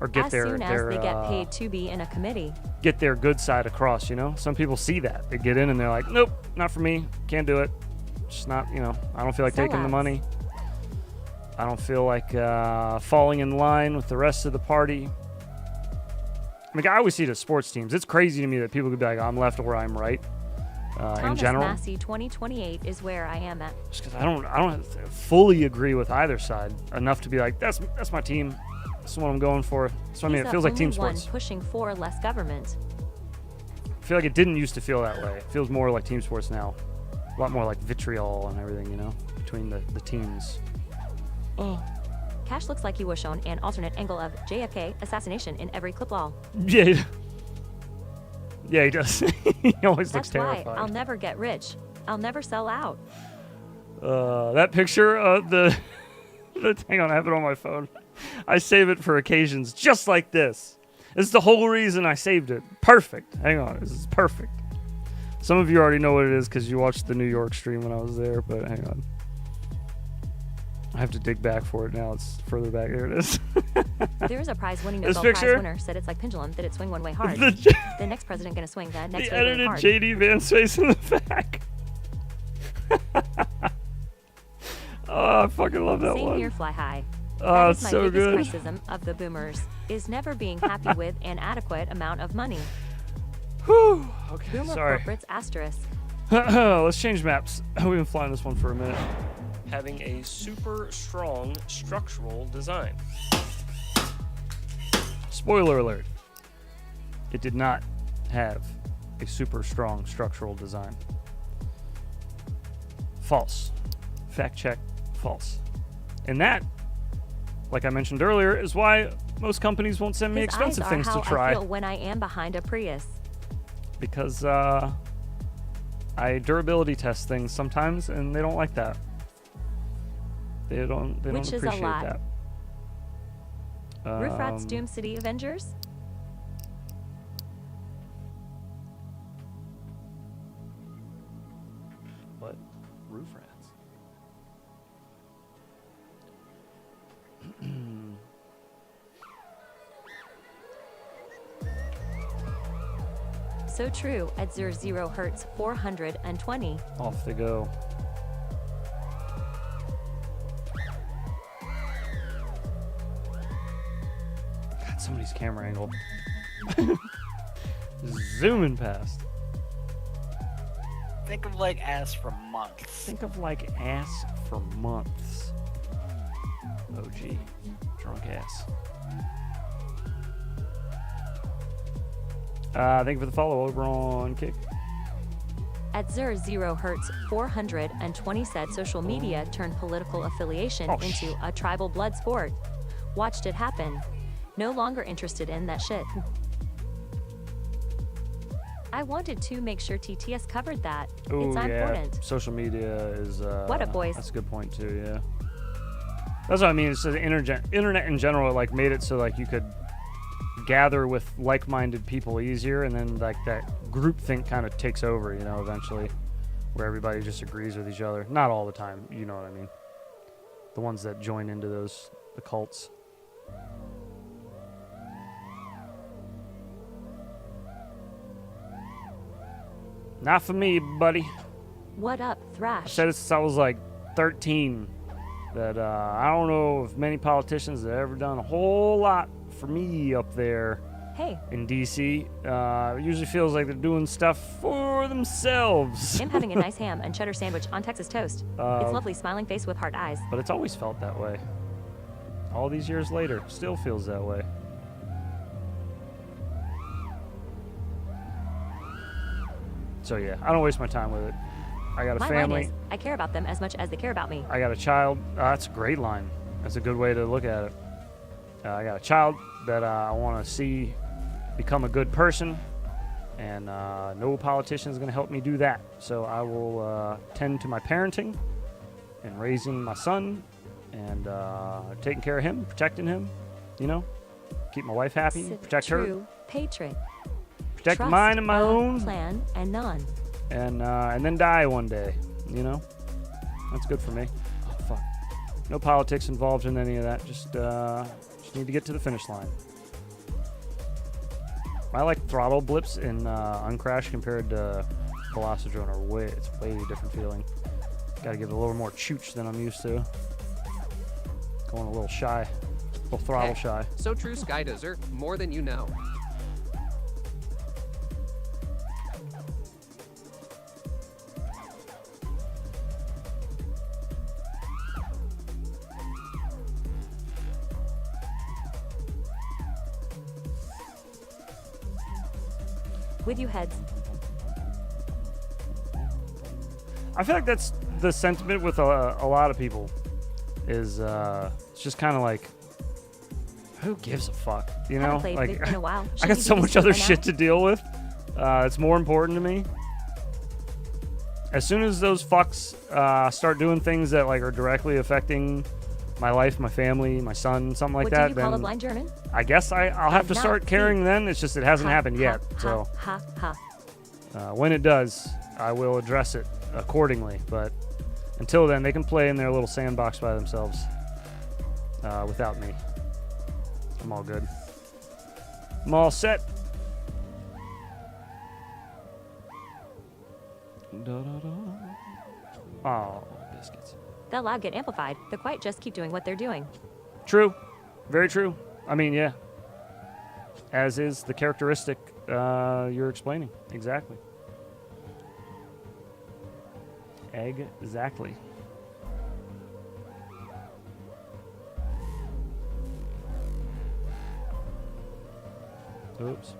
or get as their soon as they get paid to be in a committee. get their good side across. You know, some people see that, they get in and they're like, nope, not for me, can't do it. Just not, you know, I don't feel like taking the Sellouts. money. I don't feel like falling in line with the rest of the party. I mean, I always see it at sports teams. It's crazy to me that people could be like, I'm left or I'm right. In general, Massey 2028 is where I am at. just because I don't fully agree with either side enough to be like, that's my team. That's what I'm going for. So I mean, He's it feels the like team only one sports. pushing for less government. I feel like it didn't used to feel that way. It feels more like team sports now. A lot more like vitriol and everything, you know, between the teams. Oh. Cash looks like he was shown an alternate angle of JFK assassination in every clip wall. Yeah. Yeah, he does. He always looks That's why terrified. I'll never get rich. I'll never sell out. That picture of hang on, I have it on my phone. I save it for occasions just like this. This is the whole reason I saved it. Perfect. Hang on, this is perfect. Some of you already know what it is because you watched the New York stream when I was there, but hang on. I have to dig back for it now. It's further back. There it is. There is a prize-winning This Nobel Prize picture? winner said it's like pendulum, that it swing one way hard. The next president gonna swing that next The way really edited hard. JD Vance face in the back. Oh, I fucking love that Same one. here, fly high. Oh, That it's is my so biggest good. criticism of the boomers is never being happy with an adequate amount of money. Whew. Okay, Boomer sorry. corporates asterisk. Let's change maps. We've been flying this one for a minute. Having a super strong structural design. Spoiler alert. It did not have a super strong structural design. False. Fact check, false. And that, like I mentioned earlier, is why most companies won't send me His expensive eyes things are to how try. I feel when I am behind a Prius. Because I durability test things sometimes, and they don't like that. They don't Which is a appreciate lot. that. Roof Rats Doom City Avengers? What? Roof rats. So true at 0 hertz 420. Off they go. God, somebody's camera angle. Zooming past. Think of like ass for months. Think of like ass for months. Oh gee, drunk ass. Thank you for the follow over on Kick. At 0 hertz 420 said social media turned political affiliation into a tribal blood sport. Watched it happen. No longer interested in that shit. I wanted to make sure TTS covered that. Ooh, It's yeah. important. Social media is. What up, boys? That's a good point too. Yeah. That's what I mean. It's the internet in general. Like made it so like you could gather with like-minded people easier, and then like that groupthink kind of takes over. You know, eventually, where everybody just agrees with each other. Not all the time. You know what I mean. The ones that join into the cults. Not for me, buddy. What up, I Thrash? said it since I was like 13. That I don't know if many politicians have ever done a whole lot for me up there Hey. in DC. It usually feels like they're doing stuff for themselves. I'm having a nice ham and cheddar sandwich on Texas toast. It's lovely smiling face with hard eyes. But it's always felt that way. All these years later, still feels that way. So yeah, I don't waste my time with it. I got a My family. line is, I care about them as much as they care about me. I got a child. That's a great line. That's a good way to look at it. I got a child that I want to see become a good person, and no politician is going to help me do that. So I will tend to my parenting and raising my son and taking care of him, protecting him, you know, keep my wife happy, protect her, True patriot. protect Trust mine and my a own, plan and none. and then die one day, you know. That's good for me. Oh, fuck. No politics involved in any of that. Just need to get to the finish line. I like throttle blips in Uncrash compared to Velocitron are it's way different feeling. Got to give it a little more chooch than I'm used to. Going a little shy. A little throttle Hey, shy. So true, Sky Dozer. More than you know. With you, heads. I feel like that's the sentiment with a lot of people. Is it's just kind of like, who gives a fuck? You know, Haven't played like with in a while. I Shouldn't got you so be much decent other by now? shit to deal with. It's more important to me. As soon as those fucks start doing things that like are directly affecting my life, my family, my son, something like What that, do you call a then blind German? I guess I'll have to Not start caring then. It's just it hasn't happened yet. So Ha ha. when it does, I will address it accordingly. But until then, they can play in their little sandbox by themselves without me. I'm all good. I'm all set. Oh, biscuits. That loud get amplified. The quiet just keep doing what they're doing. True. Very true. I mean, yeah. As is the characteristic you're explaining. Exactly. Exactly. Oops.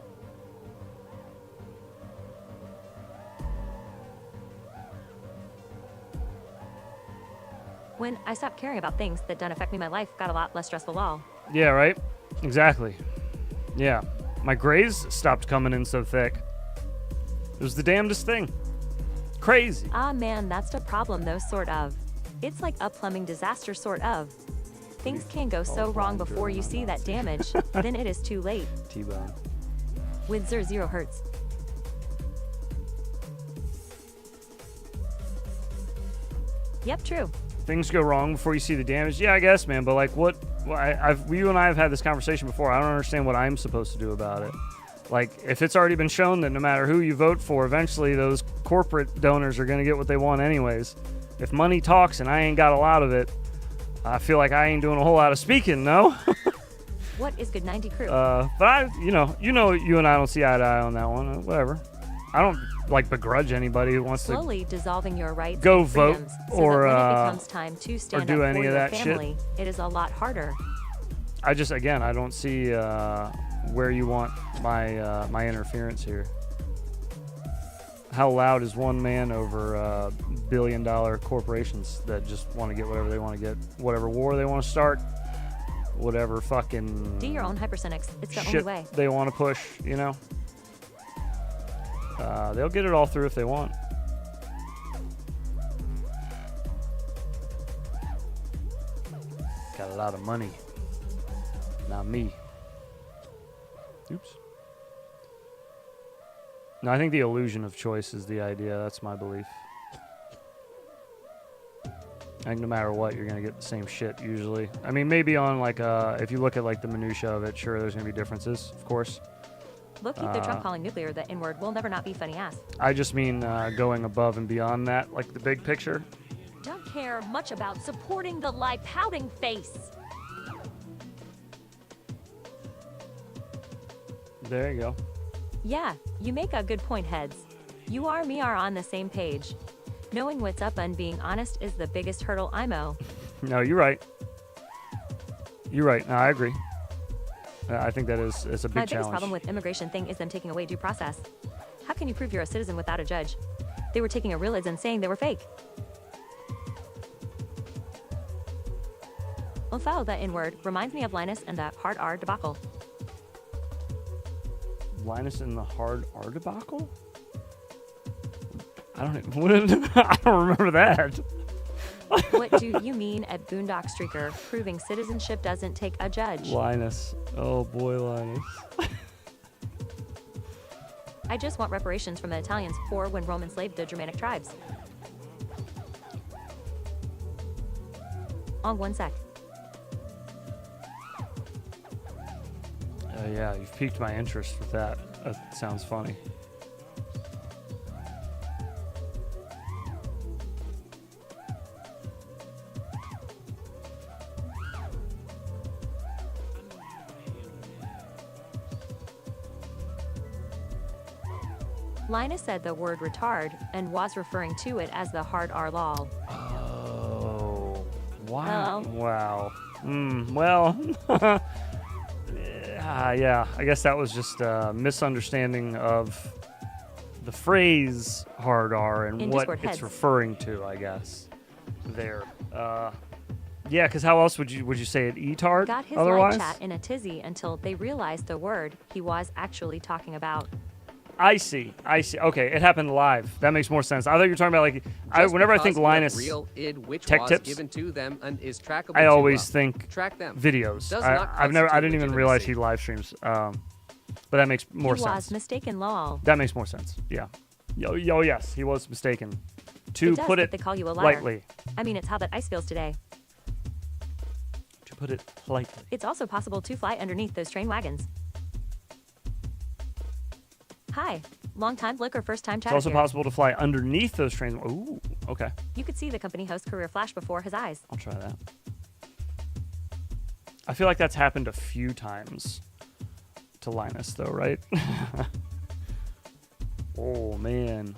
When I stopped caring about things that don't affect me, my life got a lot less stressful all. Yeah, right? Exactly. Yeah. My grays stopped coming in so thick. It was the damnedest thing. Crazy. Ah man, that's the problem though, sort of. It's like a plumbing disaster, sort of. Things can go so wrong before you see that damage, then it is too late. T-bone. With 0 hertz. Yep, true. Things go wrong before you see the damage. Yeah, I guess, man. But like, what? You and I have had this conversation before. I don't understand what I'm supposed to do about it. Like, if it's already been shown that no matter who you vote for, eventually those corporate donors are going to get what they want anyways. If money talks and I ain't got a lot of it, I feel like I ain't doing a whole lot of speaking, no? What is good 90 crew? But you and I don't see eye to eye on that one. Whatever. I don't like begrudge anybody who wants Slowly dissolving your rights go and vote freedoms, so or that when it becomes time to stand do up any for of your that shit. family, it is a lot harder. I don't see where you want my interference here. How loud is one man over billion-dollar corporations that just want to get whatever they want to get, whatever war they want to start, whatever fucking Do your own hypersonics. It's the only shit way. they want to push, you know? They'll get it all through if they want. Got a lot of money. Not me. Oops. No, I think the illusion of choice is the idea. That's my belief. I think no matter what, you're going to get the same shit usually. I mean, maybe on like, if you look at like the minutia of it, sure, there's going to be differences, of course. Look, keep the Trump calling nuclear the N-word will never not be funny ass. I just mean going above and beyond that, like the big picture. Don't care much about supporting the lie pouting face. There you go. Yeah, you make a good point, heads. You are me are on the same page. Knowing what's up and being honest is the biggest hurdle IMO. No, you're right. You're right. No, I agree. I think that is it's a big My challenge. biggest problem with immigration thing is them taking away due process. How can you prove you're a citizen without a judge? They were taking a realids and saying they were fake. Follow that N-word reminds me of Linus and the hard R debacle. Linus and the hard R debacle? I don't remember that. What do you mean at Boondock Streaker proving citizenship doesn't take a judge? Linus. Oh boy, Linus. I just want reparations from the Italians for when Rome enslaved the Germanic tribes. On 1 sec. Yeah, you've piqued my interest with that. That sounds funny. Linus said the word retard and was referring to it as the hard R lol. Oh, wow. Oh. Wow. Well, yeah, I guess that was just a misunderstanding of the phrase hard R and In what Discord it's heads. referring to, I guess, there. Yeah, because how else would you say it? E-tard Got his otherwise? live chat in a tizzy until they realized the word he was actually talking about. I see. Okay, it happened live. That makes more sense. I thought you were talking about like whenever I think Because we have Linus real id which tech was tips, given to them and is trackable I to, always think track them. videos. Does I not didn't even realize he legitimacy. live streams. But that makes more he sense. was mistaken lol. That makes more sense. Yeah. Yo, yes, he was mistaken. To It does put if it they call you a liar. lightly. I mean, it's how that ice feels today. To put it lightly. It's also possible to fly underneath those train wagons. Hi, long time look or first time It's chatter also here. possible to fly underneath those trains. Ooh, okay. You could see the company host career flash before his eyes. I'll try that. I feel like that's happened a few times to Linus, though, right? Oh, man.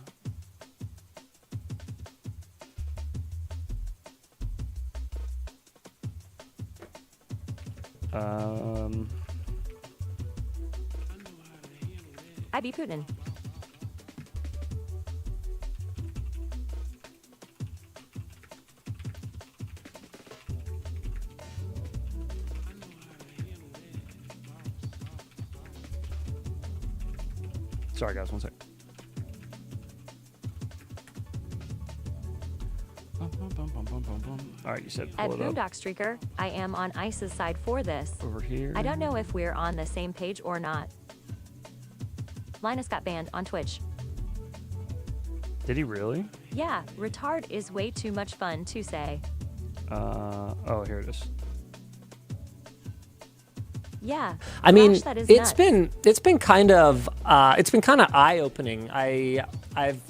I be Putin. Sorry, guys, one sec. All right, you said At pull it up. Boondock Streaker, I am on ICE's side for this. Over here. I don't know if we're on the same page or not. Linus got banned on Twitch. Did he really? Yeah, retard is way too much fun to say. Oh, here it is. Yeah. I mean, gosh, that is it's nuts. been kind of eye opening. I've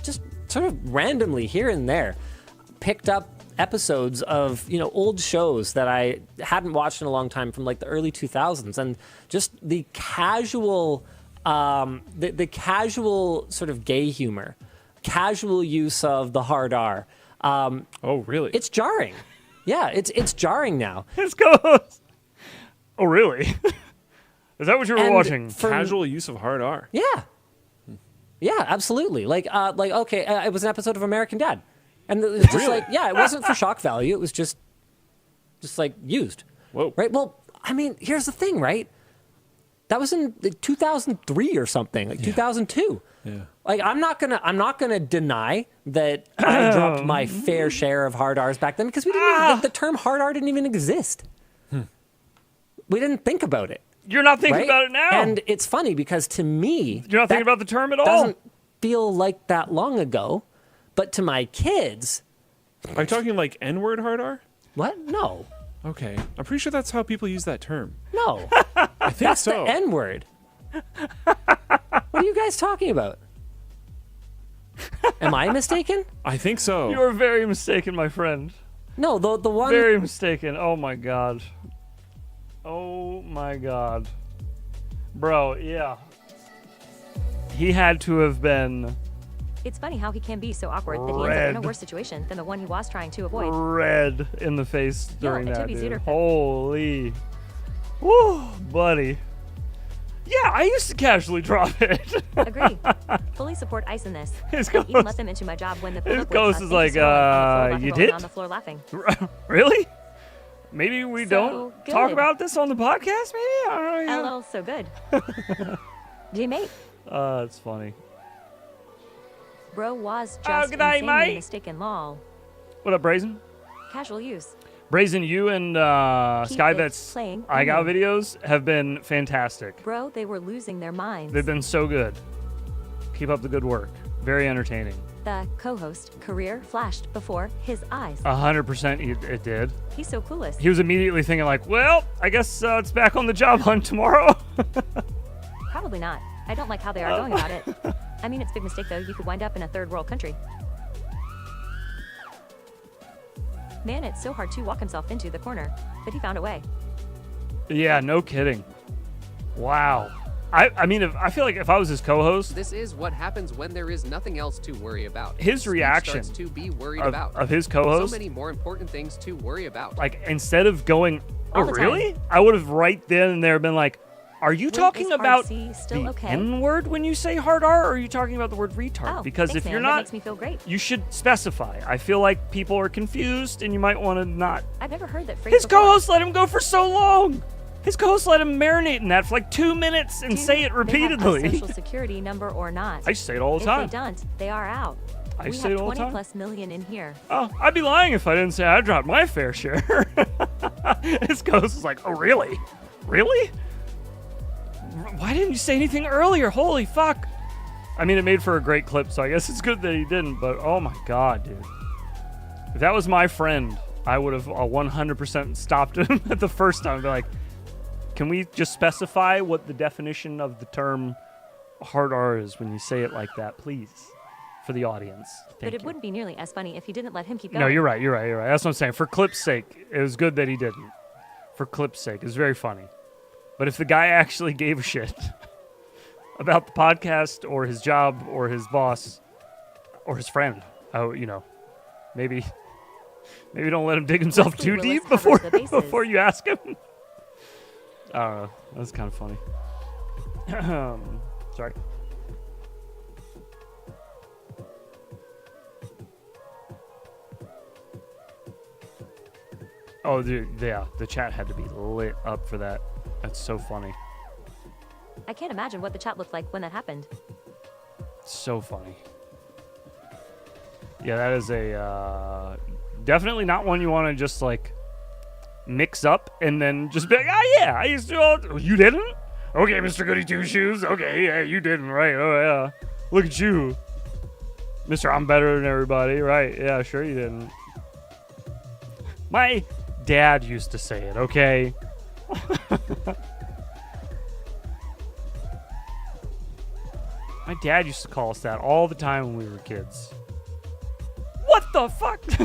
just sort of randomly here and there picked up episodes of old shows that I hadn't watched in a long time from like the early 2000s, and just the casual the casual sort of gay humor, casual use of the hard R. Oh, really? It's jarring. Yeah, it's jarring now. Let's go. Oh, really? Is that what you were watching? Casual use of hard R. Yeah. Yeah, absolutely. Like okay, it was an episode of American Dad, and it was just Really? like, yeah, it wasn't for shock value. It was just like used. Whoa. Right. Well, I mean, here's the thing, right? That was in like 2003 or something, like 2002. Yeah. Like I'm not gonna deny that I dropped my fair share of hard R's back then, because we didn't even, the term hard R didn't even exist. We didn't think about it. You're not thinking right? about it now. And it's funny because to me, you're not thinking about the term at all. Doesn't feel like that long ago, but to my kids, Are you talking like N-word hard R? what? No, Okay. I'm pretty sure that's how people use that term. no. I think That's so. the N word. What are you guys talking about? Am I mistaken? I think so. You are very mistaken, my friend. No, the one. Very mistaken. Oh my god. Oh my god. Bro, yeah. He had to have been It's funny how he can be so awkward that he ends up in a Red. worse situation than the one he was trying to avoid. red in the face during it that, took me dude. Zooter. Holy. Woo, buddy. Yeah, I used to casually drop it. Agree. Fully support ICE in this. His I even ghost- let them into my job when the his pull-up ghost was is like, you you did? on the floor laughing. Really? Maybe we So don't talk good. about this on the podcast, maybe? I don't know. LL, so good. G-mate. It's funny. Bro was Oh, just good night, insanely mate. mistaken lol. What up, Brazen? Casual use. Brazen, you and Keep Sky it Bet's playing. I Got videos have been fantastic. Bro, they were losing their minds. They've been so good. Keep up the good work. Very entertaining. The co-host career flashed before his eyes. 100% it did. He's so coolest. He was immediately thinking like, well, I guess it's back on the job hunt tomorrow. Probably not. I don't like how they are going about it. I mean, it's a big mistake though. You could wind up in a third world country. Man, it's so hard to walk himself into the corner, but he found a way. Yeah, no kidding. Wow. I mean, I feel like if I was his co-host, This is what happens when there is nothing else to worry about. His Speech reaction starts to be worried of- about. of his co-host- So many more important things to worry about. like instead of going, "Oh, All the time. really?" I would have right then and there been like, "Are you talking is hard about C still the okay? N-word when you say hard R, or are you talking about the word retard?" Oh, Because thanks, if you're man. That not, makes me feel great. you should specify. I feel like people are confused, and you might want to not. I've never heard that phrase His before. co-host let him go for so long. His co-host let him marinate in that for like 2 minutes and Do say it they have a repeatedly. social security number or not? I say it all the If time. they don't, they are out. I we say have it all the 20 time. plus million in here. Oh, I'd be lying if I didn't say I dropped my fair share. His co-host was like, "Oh, really? Really? Why didn't you say anything earlier? Holy fuck." I mean, it made for a great clip, so I guess it's good that he didn't, but oh my god, dude. If that was my friend, I would have 100% stopped him at the first time and be like, "Can we just specify what the definition of the term hard R is when you say it like that, please? For the audience." But Thank it you. wouldn't be nearly as funny if he didn't let him keep going. No, you're right. That's what I'm saying. For clip's sake, it was good that he didn't. For clip's sake, it's very funny. But if the guy actually gave a shit about the podcast or his job or his boss or his friend, maybe don't let him dig himself Leslie too Willis deep covers before the bases. before you ask him. I don't know. That's kind of funny. Sorry. Oh, dude, yeah, the chat had to be lit up for that. That's so funny. I can't imagine what the chat looked like when that happened. So funny. Yeah, that is a definitely not one you want to just like mix up and then just be like, "Oh yeah, I used to." You didn't? Okay, Mr. Goody Two Shoes. Okay, yeah, you didn't, right? Oh yeah, look at you, Mr. I'm better than everybody, right? Yeah, sure you didn't. My dad used to say it. Okay. My dad used to call us that all the time when we were kids. What the fuck? It's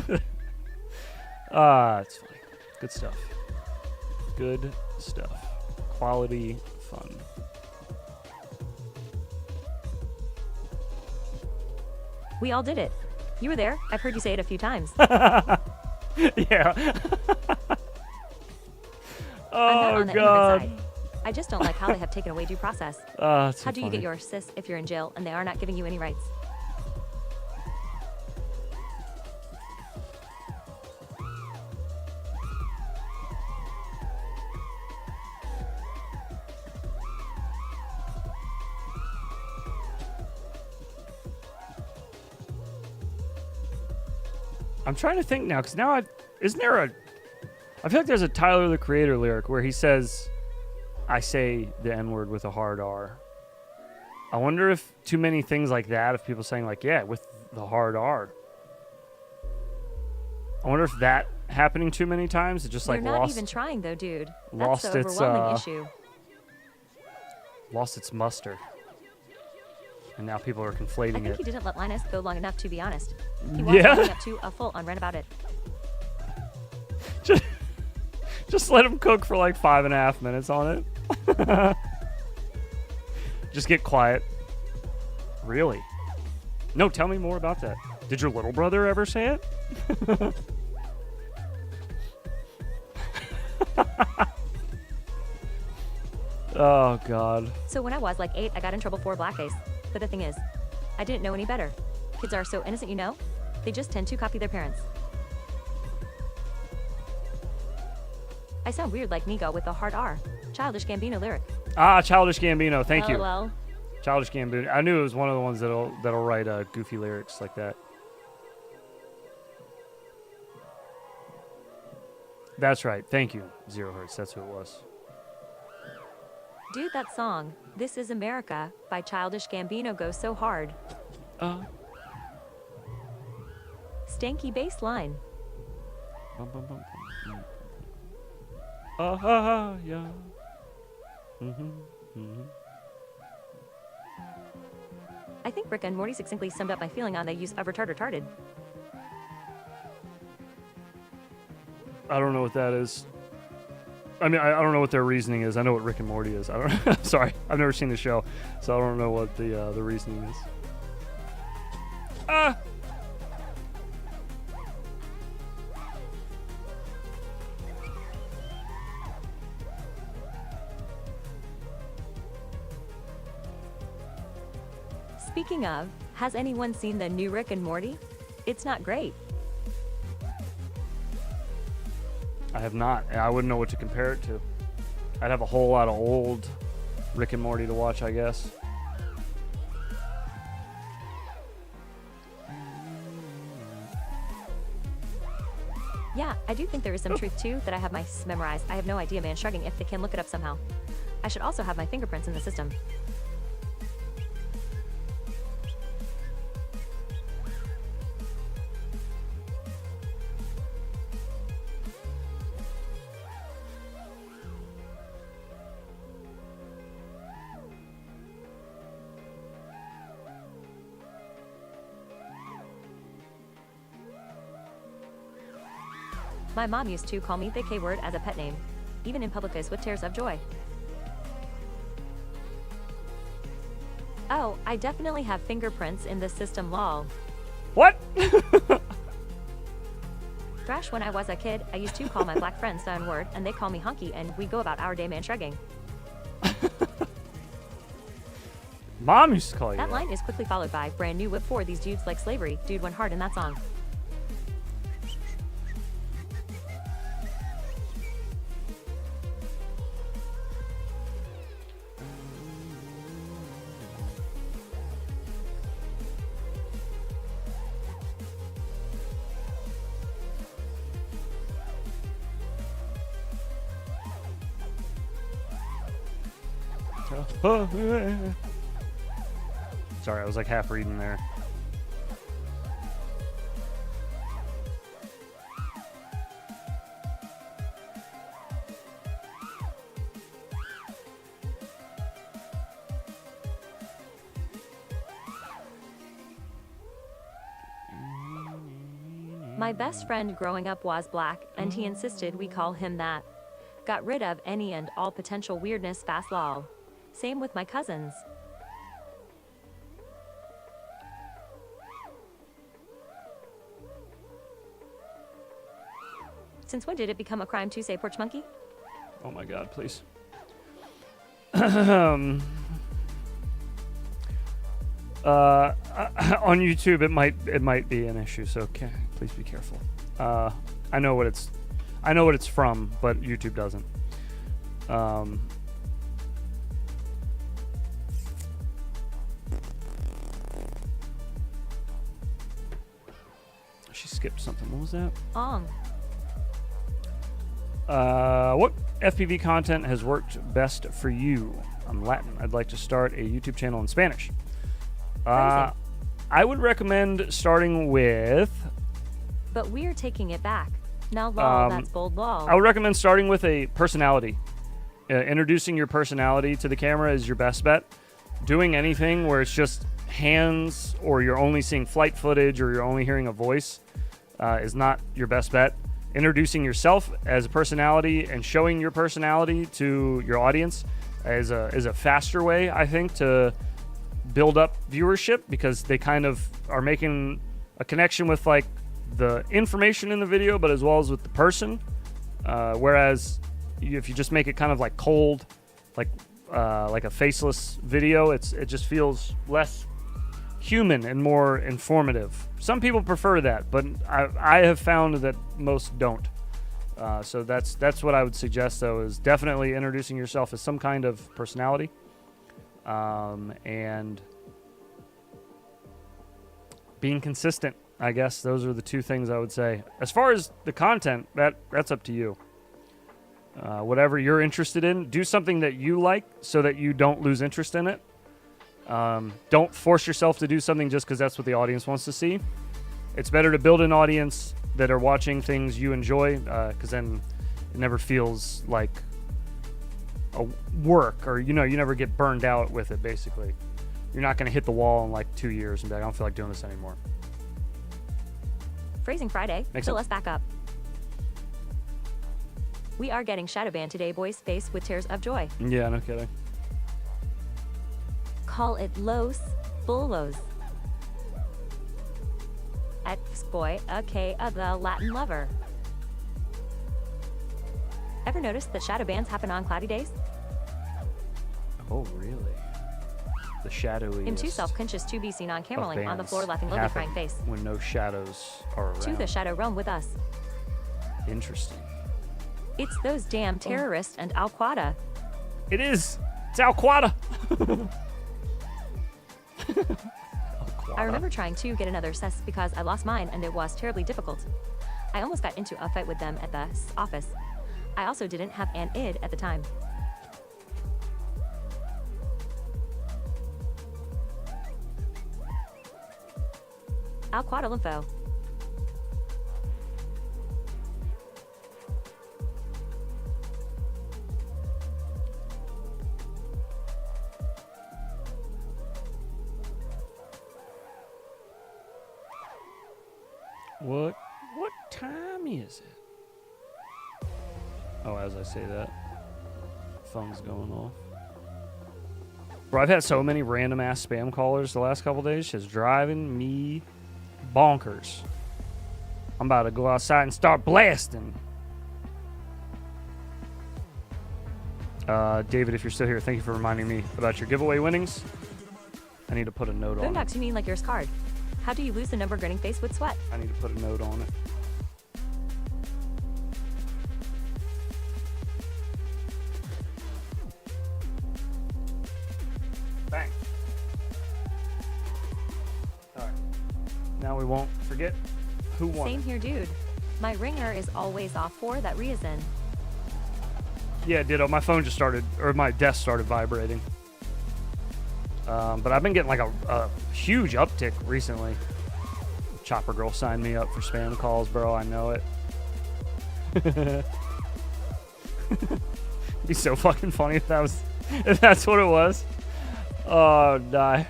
funny. Good stuff. Good stuff. Quality fun. We all did it. You were there. I've heard you say it a few times. Yeah. I'm not Oh on the god. immigrant side. I just don't like how they have taken away due process. That's so How do you funny. get your sis if you're in jail and they are not giving you any rights? I'm trying to think now, because now I feel like there's a Tyler the Creator lyric where he says, "I say the N-word with a hard R." I wonder if too many things like that, if people saying like, "Yeah, with the hard R." I wonder if that happening too many times, it just like You're not lost even trying though, dude. lost That's the its, overwhelming issue. lost its muster. And now people are conflating I think it. he didn't let Linus go long enough to be honest. He Yeah. walked up to a full-on rant about it. Just let him cook for like 5.5 minutes on it. Just get quiet. Really? No, tell me more about that. Did your little brother ever say it? Oh, God. So when I was like 8, I got in trouble for blackface. But the thing is, I didn't know any better. Kids are so innocent, you know? They just tend to copy their parents. I sound weird like Nigo with a hard R. Childish Gambino lyric. Ah, Childish Gambino. Thank you. LOL. Childish Gambino. I knew it was one of the ones that'll write goofy lyrics like that. That's right. Thank you, Zero Hertz. That's who it was. Dude, that song, This Is America, by Childish Gambino goes so hard. Stanky bass line. Bum, bum, bum, bum. Yeah. I think Rick and Morty succinctly summed up my feeling on the use of retarded. I don't know what that is. I mean, I don't know what their reasoning is. I know what Rick and Morty is. I don't. Sorry, I've never seen the show, so I don't know what the reasoning is. Speaking of, has anyone seen the new Rick and Morty? It's not great. I have not. I wouldn't know what to compare it to. I'd have a whole lot of old Rick and Morty to watch, I guess. Yeah, I do think there is some truth too that I have my memorized. I have no idea, man. Shrugging if they can look it up somehow. I should also have my fingerprints in the system. My mom used to call me the K word as a pet name, even in public with tears of joy. Oh, I definitely have fingerprints in the system, lol. What? Thrash, when I was a kid, I used to call my black friends the N-word, and they call me hunky, and we go about our day, man, shrugging. Mom used to call you That line is quickly followed by brand new whip for these dudes like slavery. Dude went hard in that song. Sorry, I was like half reading there. My best friend growing up was black, and he insisted we call him that. Got rid of any and all potential weirdness fast, lol. Same with my cousins. Since when did it become a crime to say porch monkey? Oh my God, please. On YouTube, it might be an issue, so please be careful. I know what it's from, but YouTube doesn't. She skipped something. What was that? What FPV content has worked best for you? I'm Latin. I'd like to start a YouTube channel in Spanish. I would recommend starting with... But we're taking it back. Now, lol, that's bold, lol. I would recommend starting with a personality. Introducing your personality to the camera is your best bet. Doing anything where it's just hands or you're only seeing flight footage or you're only hearing a voice is not your best bet. Introducing yourself as a personality and showing your personality to your audience is a faster way, I think, to build up viewership, because they kind of are making a connection with like the information in the video, but as well as with the person. Whereas if you just make it kind of like cold, like a faceless video, it just feels less human and more informative. Some people prefer that, but I have found that most don't. So that's what I would suggest, though, is definitely introducing yourself as some kind of personality, and being consistent. I guess those are the two things I would say. As far as the content, that's up to you. Whatever you're interested in, do something that you like so that you don't lose interest in it. Don't force yourself to do something just because that's what the audience wants to see. It's better to build an audience that are watching things you enjoy, because then it never feels like a work, or you never get burned out with it. Basically, you're not going to hit the wall in like 2 years and be like, I don't feel like doing this anymore. Phrasing Friday. Makes So sense. let's back up. We are getting shadow banned today, boys. Face with tears of joy. Yeah, no kidding. Call it Los Bolos. Ex-boy, okay, the Latin lover. Ever noticed that shadow bans happen on cloudy days? Oh, really? The shadowy. Him too self-conscious to be seen on cameraling on the floor laughing lovely crying face. When no shadows are around. To the shadow realm with us. Interesting. It's those damn terrorists and Al-Qaeda. It is. It's Al-Qaeda. I remember trying to get another cess because I lost mine and it was terribly difficult. I almost got into a fight with them at the office. I also didn't have an id at the time. Al-Qaeda Lympho. What time is it? Oh, as I say that, phone's going off. Bro, I've had so many random ass spam callers the last couple days, just driving me bonkers. I'm about to go outside and start blasting. David, if you're still here, thank you for reminding me about your giveaway winnings. I need to put a note on it. Boondocks, you mean like yours card? How do you lose the number grinning face with sweat? I need to put a note on it. Bang. Alright. Now we won't forget who won. Same here, dude. My ringer is always off for that reason. Yeah, ditto. My phone just started, or my desk started vibrating. But I've been getting like a huge uptick recently. Chopper Girl signed me up for spam calls, bro. I know it. It'd be so fucking funny if that's what it was. Oh, die.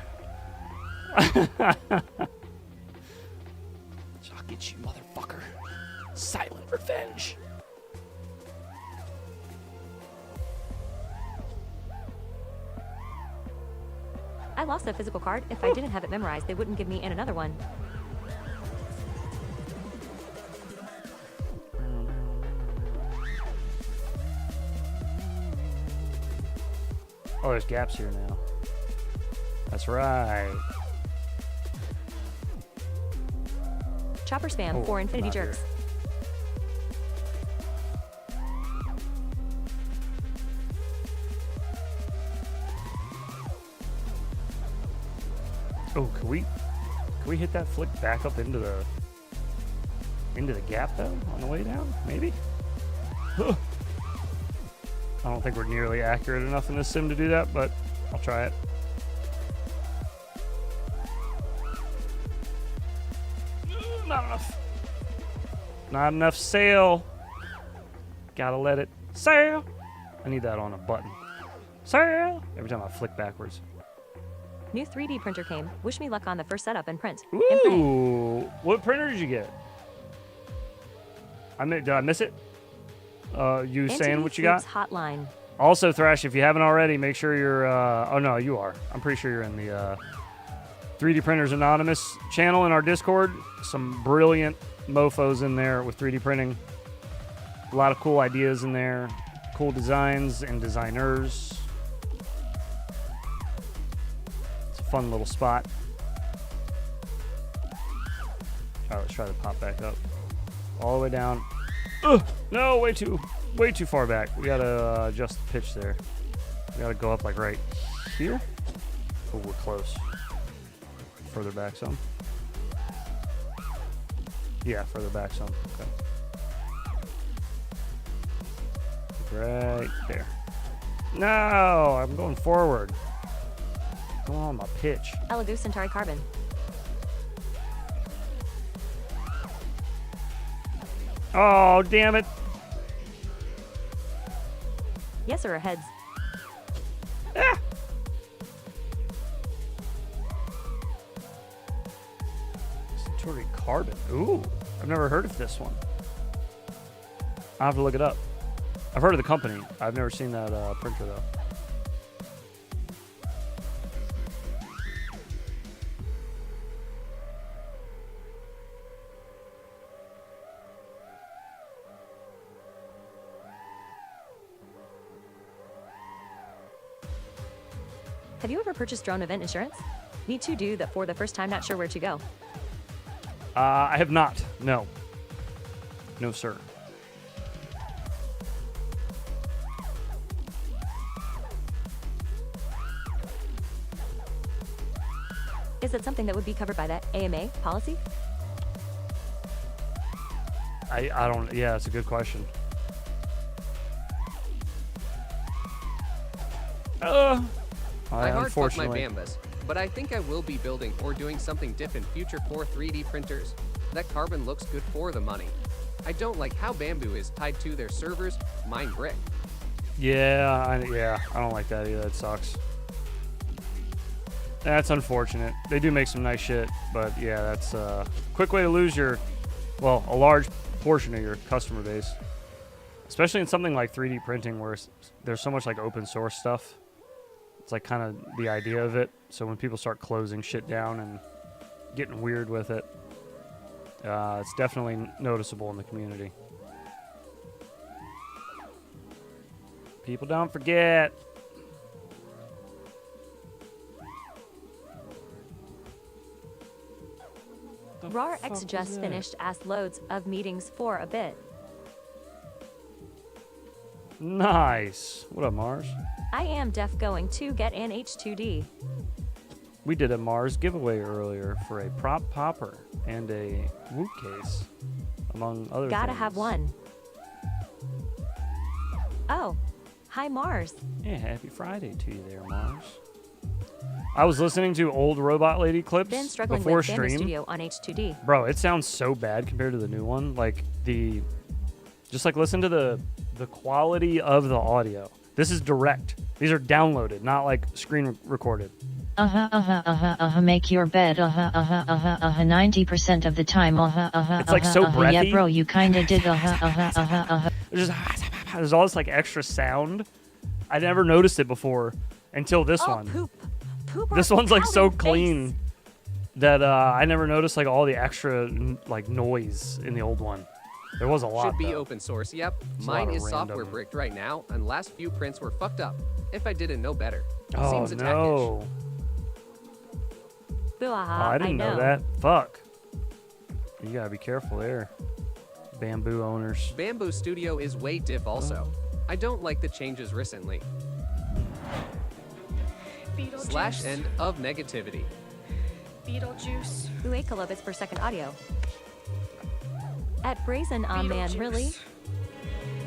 I'll get you, motherfucker. Silent revenge. I lost a physical card. If I didn't have it memorized, they wouldn't give me in another one. Oh, there's gaps here now. That's right. Chopper spam for Infinity not Jerks. here. Oh, can we hit that flick back up into the gap though on the way down? Maybe. I don't think we're nearly accurate enough in this sim to do that, but I'll try it. Not enough. Not enough sail. Gotta let it sail. I need that on a button. Sail. Every time I flick backwards. New 3D printer came. Wish me luck on the first setup and print. Ooh, what printer did you get? Did I miss it? You saying what you got? Hotline. Also, Thrash, if you haven't already, make sure you're. Oh no, you are. I'm pretty sure you're in the 3D Printers Anonymous channel in our Discord. Some brilliant mofos in there with 3D printing. A lot of cool ideas in there, cool designs and designers. It's a fun little spot. All right, let's try to pop back up. All the way down. Ugh, no, way too far back. We gotta adjust the pitch there. We gotta go up like right here. Oh, we're close. Further back some. Yeah, further back some. Okay. Right there. No, I'm going forward. Come on, my pitch. Elegoo Centauri Carbon. Oh, damn it. Yes, or heads. Ah. Centauri Carbon. Ooh, I've never heard of this one. I'll have to look it up. I've heard of the company. I've never seen that printer though. Have you ever purchased drone event insurance? Need to do that for the first time, not sure where to go. I have not. No. No, sir. Is it something that would be covered by that AMA policy? I don't. Yeah, it's a good question. I hard fucked my unfortunately. Bambas, but I think I will be building or doing something different future for 3D printers. That carbon looks good for the money. I don't like how bamboo is tied to their servers, mine brick. Yeah, I don't like that either. That sucks. That's unfortunate. They do make some nice shit, but yeah, that's a quick way to lose a large portion of your customer base. Especially in something like 3D printing where there's so much like open source stuff. It's like kind of the idea of it. So when people start closing shit down and getting weird with it, it's definitely noticeable in the community. People don't forget. RAR X just finished asked loads of meetings for a bit. Nice. What up, Mars? I am def going to get an H2D. We did a Mars giveaway earlier for a prop popper and a Whoop case, among other Gotta things. have one. Oh, hi Mars. Yeah, happy Friday to you there, Mars. I was listening to old Robot Lady clips Been struggling before with Bamboo stream. Studio on H2D. Bro, it sounds so bad compared to the new one. Like just like listen to the quality of the audio. This is direct. These are downloaded, not like screen recorded. Make your bed. 90% of the time. It's like so breathy. Yeah, bro, you kinda did. There's all this like extra sound. I never noticed it before until this one. Poop This one's like so clean that I never noticed like all the extra like noise in the old one. There was a lot. Should be though. open source, yep. It's a lot Mine of is software random- bricked right now, and last few prints were fucked up. If I didn't know better. Oh Seems attackish. no! Oh, Boo-aha, I didn't know know that. Fuck. You gotta be careful there, bamboo owners. Bamboo Studio is way diff also. I don't like the changes recently. Slash end of negativity. Beetlejuice. Ooh, 8 kilobits per second audio. At Brazen, man, really?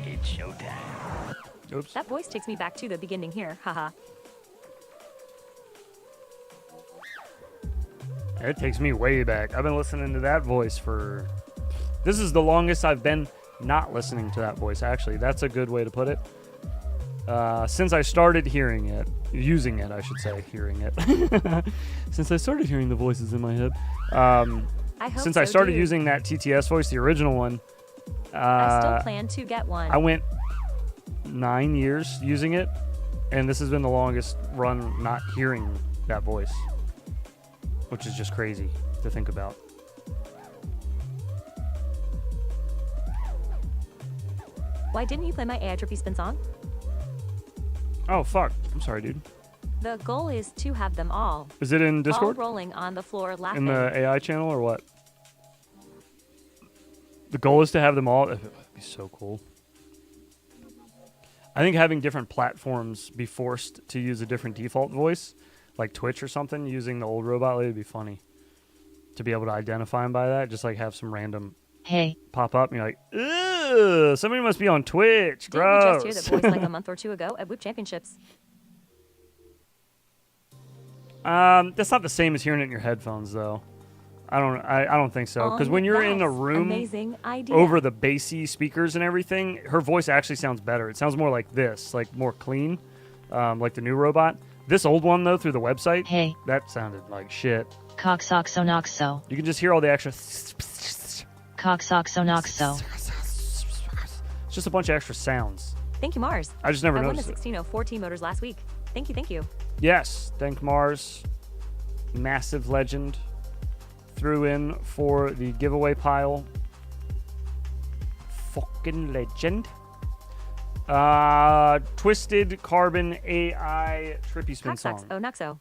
It's showtime. Oops. That voice takes me back to the beginning here, haha. It takes me way back. I've been listening to that voice for... This is the longest I've been not listening to that voice, actually. That's a good way to put it. Since I started hearing it, using it, I should say, hearing it. Since I started hearing the voices in my head. I hope Since so, I started dude. using that TTS voice, the original one, I still plan to get one. I went 9 years using it, and this has been the longest run not hearing that voice, which is just crazy to think about. Why didn't you play my AI Trippy Spin song? Oh, fuck. I'm sorry, dude. The goal is to have them all. Is it in Discord? All rolling on the floor laughing. In the AI channel or what? The goal is to have them all. That'd be so cool. I think having different platforms be forced to use a different default voice, like Twitch or something, using the old robot lady would be funny. To be able to identify them by that, just like have some random pop up and you're like, ugh, somebody must be on Twitch. Didn't we Gross. just hear that voice like a month or two ago at Whoop Championships? That's not the same as hearing it in your headphones, though. I don't think so. Because when you're in a That's room amazing idea. over the bassy speakers and everything, her voice actually sounds better. It sounds more like this, like more clean, like the new robot. This old one, though, through the website, that sounded like shit. Coxoxonoxo. You can just hear all the extra... Coxoxonoxo. It's just a bunch of extra sounds. Thank you, Mars. I just never I won the noticed it. 1604 T Motors last week. Thank you, thank you. Yes, thank Mars. Massive legend. Threw in for the giveaway pile. Fucking legend. Twisted Carbon AI Trippy Spin Coxox, song. oh, Nuxo.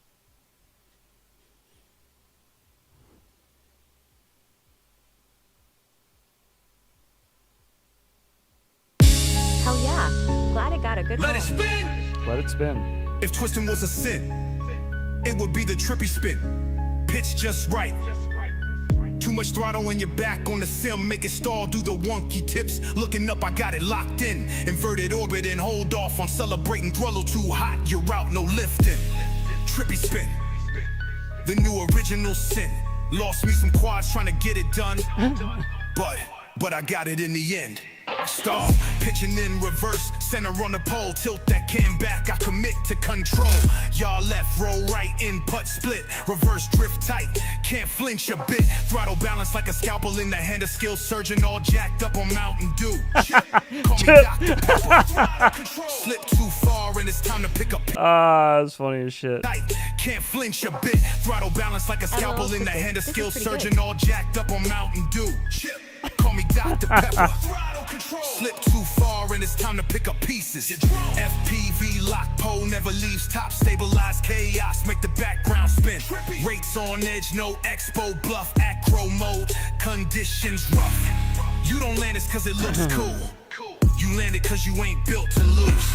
Hell yeah. Glad it got a good Let it home. spin. Let it spin. If twisting was a sin, it would be the trippy spin. Pitch just right. Too much throttle in your back on the sim, make it stall, do the wonky tips. Looking up, I got it locked in. Inverted orbit and hold off on celebrating. Throttle too hot, you're out, no lifting. Trippy spin, the new original sin. Lost me some quads trying to get it done, but I got it in the end. Stall, pitching in reverse, center on the pole, tilt that cam back, I commit to control. Y'all left, roll right, in putt split, reverse drift tight, can't flinch a bit. Throttle balance like a scalpel in the hand of skilled surgeon, all jacked up on Mountain Dew. Call me Dr. Pepper. Slip too far and it's time to pick up. That's funny as shit. Can't flinch a bit, throttle balance like a scalpel in the hand of skilled surgeon, all jacked up on Mountain Dew. Call me Dr. Pepper. Slip too far and it's time to pick up pieces. FPV lock pole never leaves top. Stabilize chaos, make the background spin. Rates on edge, no expo bluff. Acro mode, conditions rough. You don't land it cause it looks cool. You land it cause you ain't built to lose.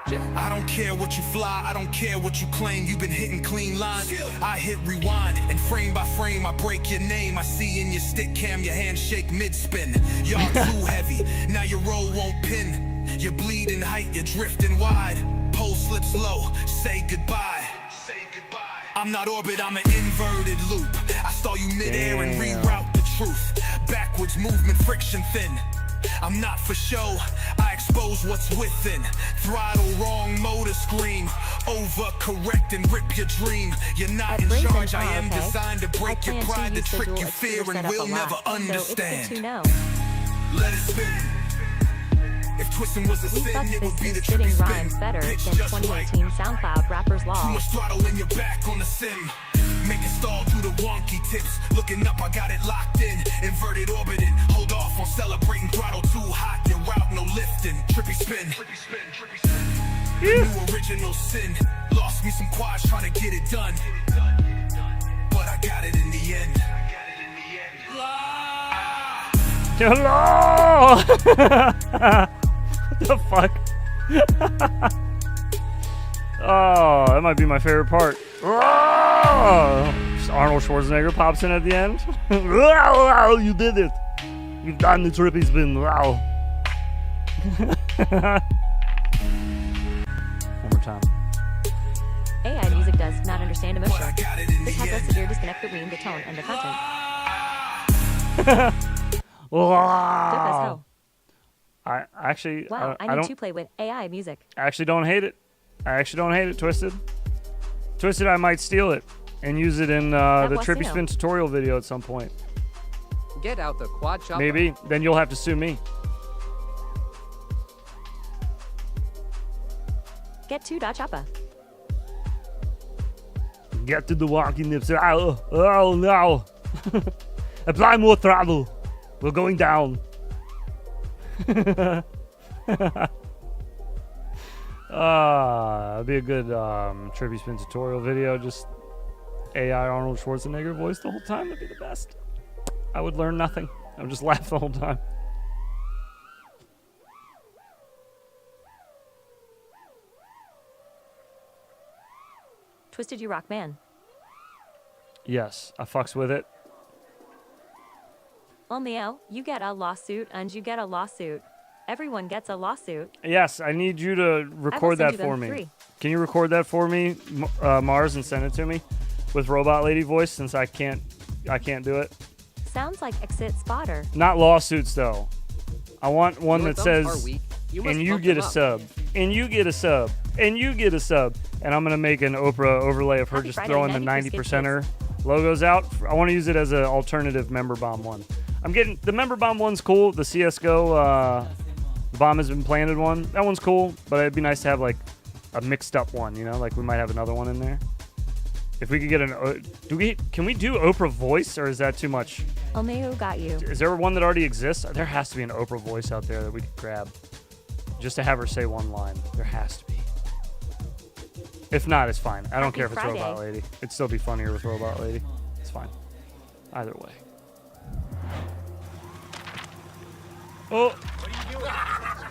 I don't care what you fly, I don't care what you claim. You've been hitting clean lines. I hit rewind, and frame by frame I break your name. I see in your stick cam your handshake mid-spin. Y'all too heavy, now your roll won't pin. You're bleeding height, you're drifting wide. Pole slips low, say goodbye. I'm not orbit, I'm an inverted loop. I stall you midair and reroute the truth. Backwards movement, friction thin. I'm not for show, I expose what's within. Throttle wrong, motor scream. Overcorrect and rip your dream. You're not in charge, I am designed to break your pride, to trick you fear and will never understand. Let it spin. If twisting was a sin, it would be the trippy spin. Rhymes better than Pitch just 2018 right. SoundCloud Rappers Law. Too much throttle in your back on the sim. Make it stall through the wonky tips. Looking up, I got it locked in. Inverted orbiting. Hold off on celebrating. Throttle too hot. Your route, no lifting. Trippy spin. New original sin. Lost me some quads trying to get it done. But I got it in the end. Hello! What the fuck? Oh, that might be my favorite part. Just Arnold Schwarzenegger pops in at the end. Wow, you did it. You've done the trippy spin. Wow. One more time. AI music does not understand emotion. This has a severe disconnect between the tone and the content. Dope as hell. I actually, Wow, I I need don't, to play with AI music. I actually don't hate it. I actually don't hate it, Twisted. Twisted, I might steal it and use it in the Trippy Guasino. Spin tutorial video at some point. Get out the quad chopper. Maybe. Then you'll have to sue me. Get to Da Choppa. Get to the walking nips. Oh no. Apply more throttle. We're going down. That'd be a good Trippy Spin tutorial video. Just AI Arnold Schwarzenegger voice the whole time. That'd be the best. I would learn nothing. I would just laugh the whole time. Twisted You Rock Man. Yes, I fucks with it. Well, Meow, you get a lawsuit and you get a lawsuit. Everyone gets a lawsuit. Yes, I need you to record send that you them for me. free. Can you record that for me, Mars, and send it to me with robot lady voice, since I can't do it. Sounds like Exit Spotter. Not lawsuits though. I want one Your that thumbs are says, weak. You must and you pump get them a up. sub, and you get a sub, and you get a sub, and I'm gonna make an Oprah overlay of her Happy just Friday, throwing the 90% 90%er logos out. I want to use it as an alternative member bomb one. I'm getting the member bomb one's cool. The CS:GO bomb has been planted one. That one's cool, but it'd be nice to have like a mixed up one. You know, like we might have another one in there. If we could get can we do Oprah voice, or is that too much? Omeo got you. Is there one that already exists? There has to be an Oprah voice out there that we could grab, just to have her say one line. There has to be. If not, it's fine. I don't care if it's Friday. Robot Lady. It'd still be funnier with Robot Lady. It's fine. Either way. Oh. What are you doing?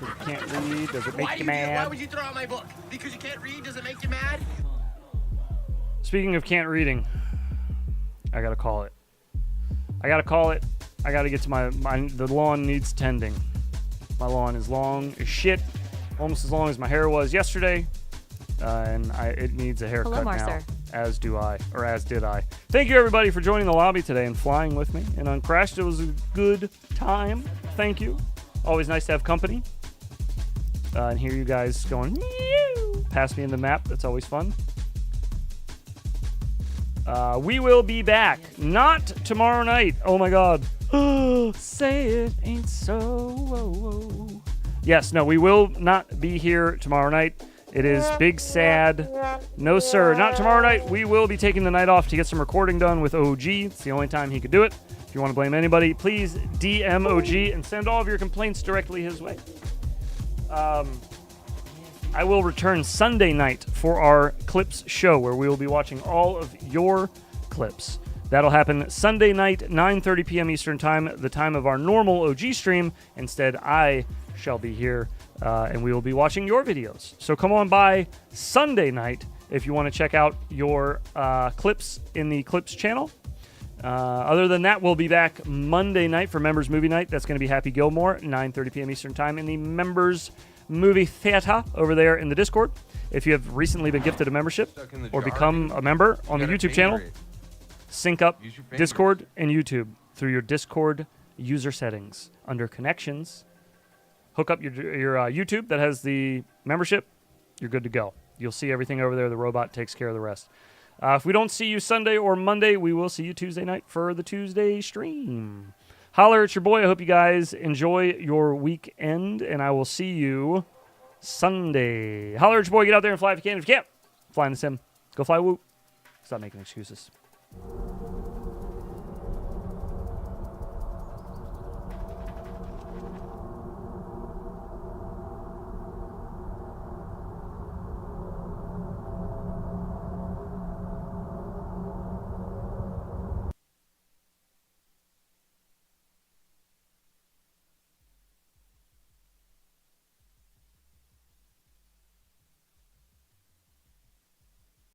You can't read. Does it make you Why mad? would you throw out my book? Because you can't read? Does it make you mad? Speaking of can't reading, I gotta call it. I gotta get to the lawn needs tending. My lawn is long as shit, almost as long as my hair was yesterday, and it needs a haircut Hello, now. Marcer. As do I, or as did I. Thank you everybody for joining the lobby today and flying with me. And on Crashed, it was a good time. Thank you. Always nice to have company. And hear you guys going meow past me in the map. That's always fun. We will be back. Not tomorrow night. Oh my God. Say it ain't so. Yes, no, we will not be here tomorrow night. It is big sad. No, sir, not tomorrow night. We will be taking the night off to get some recording done with OG. It's the only time he could do it. If you want to blame anybody, please DM OG and send all of your complaints directly his way. I will return Sunday night for our Clips show, where we will be watching all of your clips. That'll happen Sunday night, 9:30 p.m. Eastern Time, the time of our normal OG stream. Instead, I shall be here, and we will be watching your videos. So come on by Sunday night if you want to check out your clips in the Clips channel. Other than that, we'll be back Monday night for Members Movie Night. That's going to be Happy Gilmore, 9:30 p.m. Eastern Time in the Members Movie Theater over there in the Discord. If you have recently been gifted a membership or become a member on the YouTube channel, sync up Discord and YouTube through your Discord user settings. Under Connections, hook up your YouTube that has the membership. You're good to go. You'll see everything over there. The robot takes care of the rest. If we don't see you Sunday or Monday, we will see you Tuesday night for the Tuesday stream. Holler at your boy. I hope you guys enjoy your weekend, and I will see you Sunday. Holler at your boy. Get out there and fly if you can. If you can't, fly in the sim. Go fly whoop. Stop making excuses.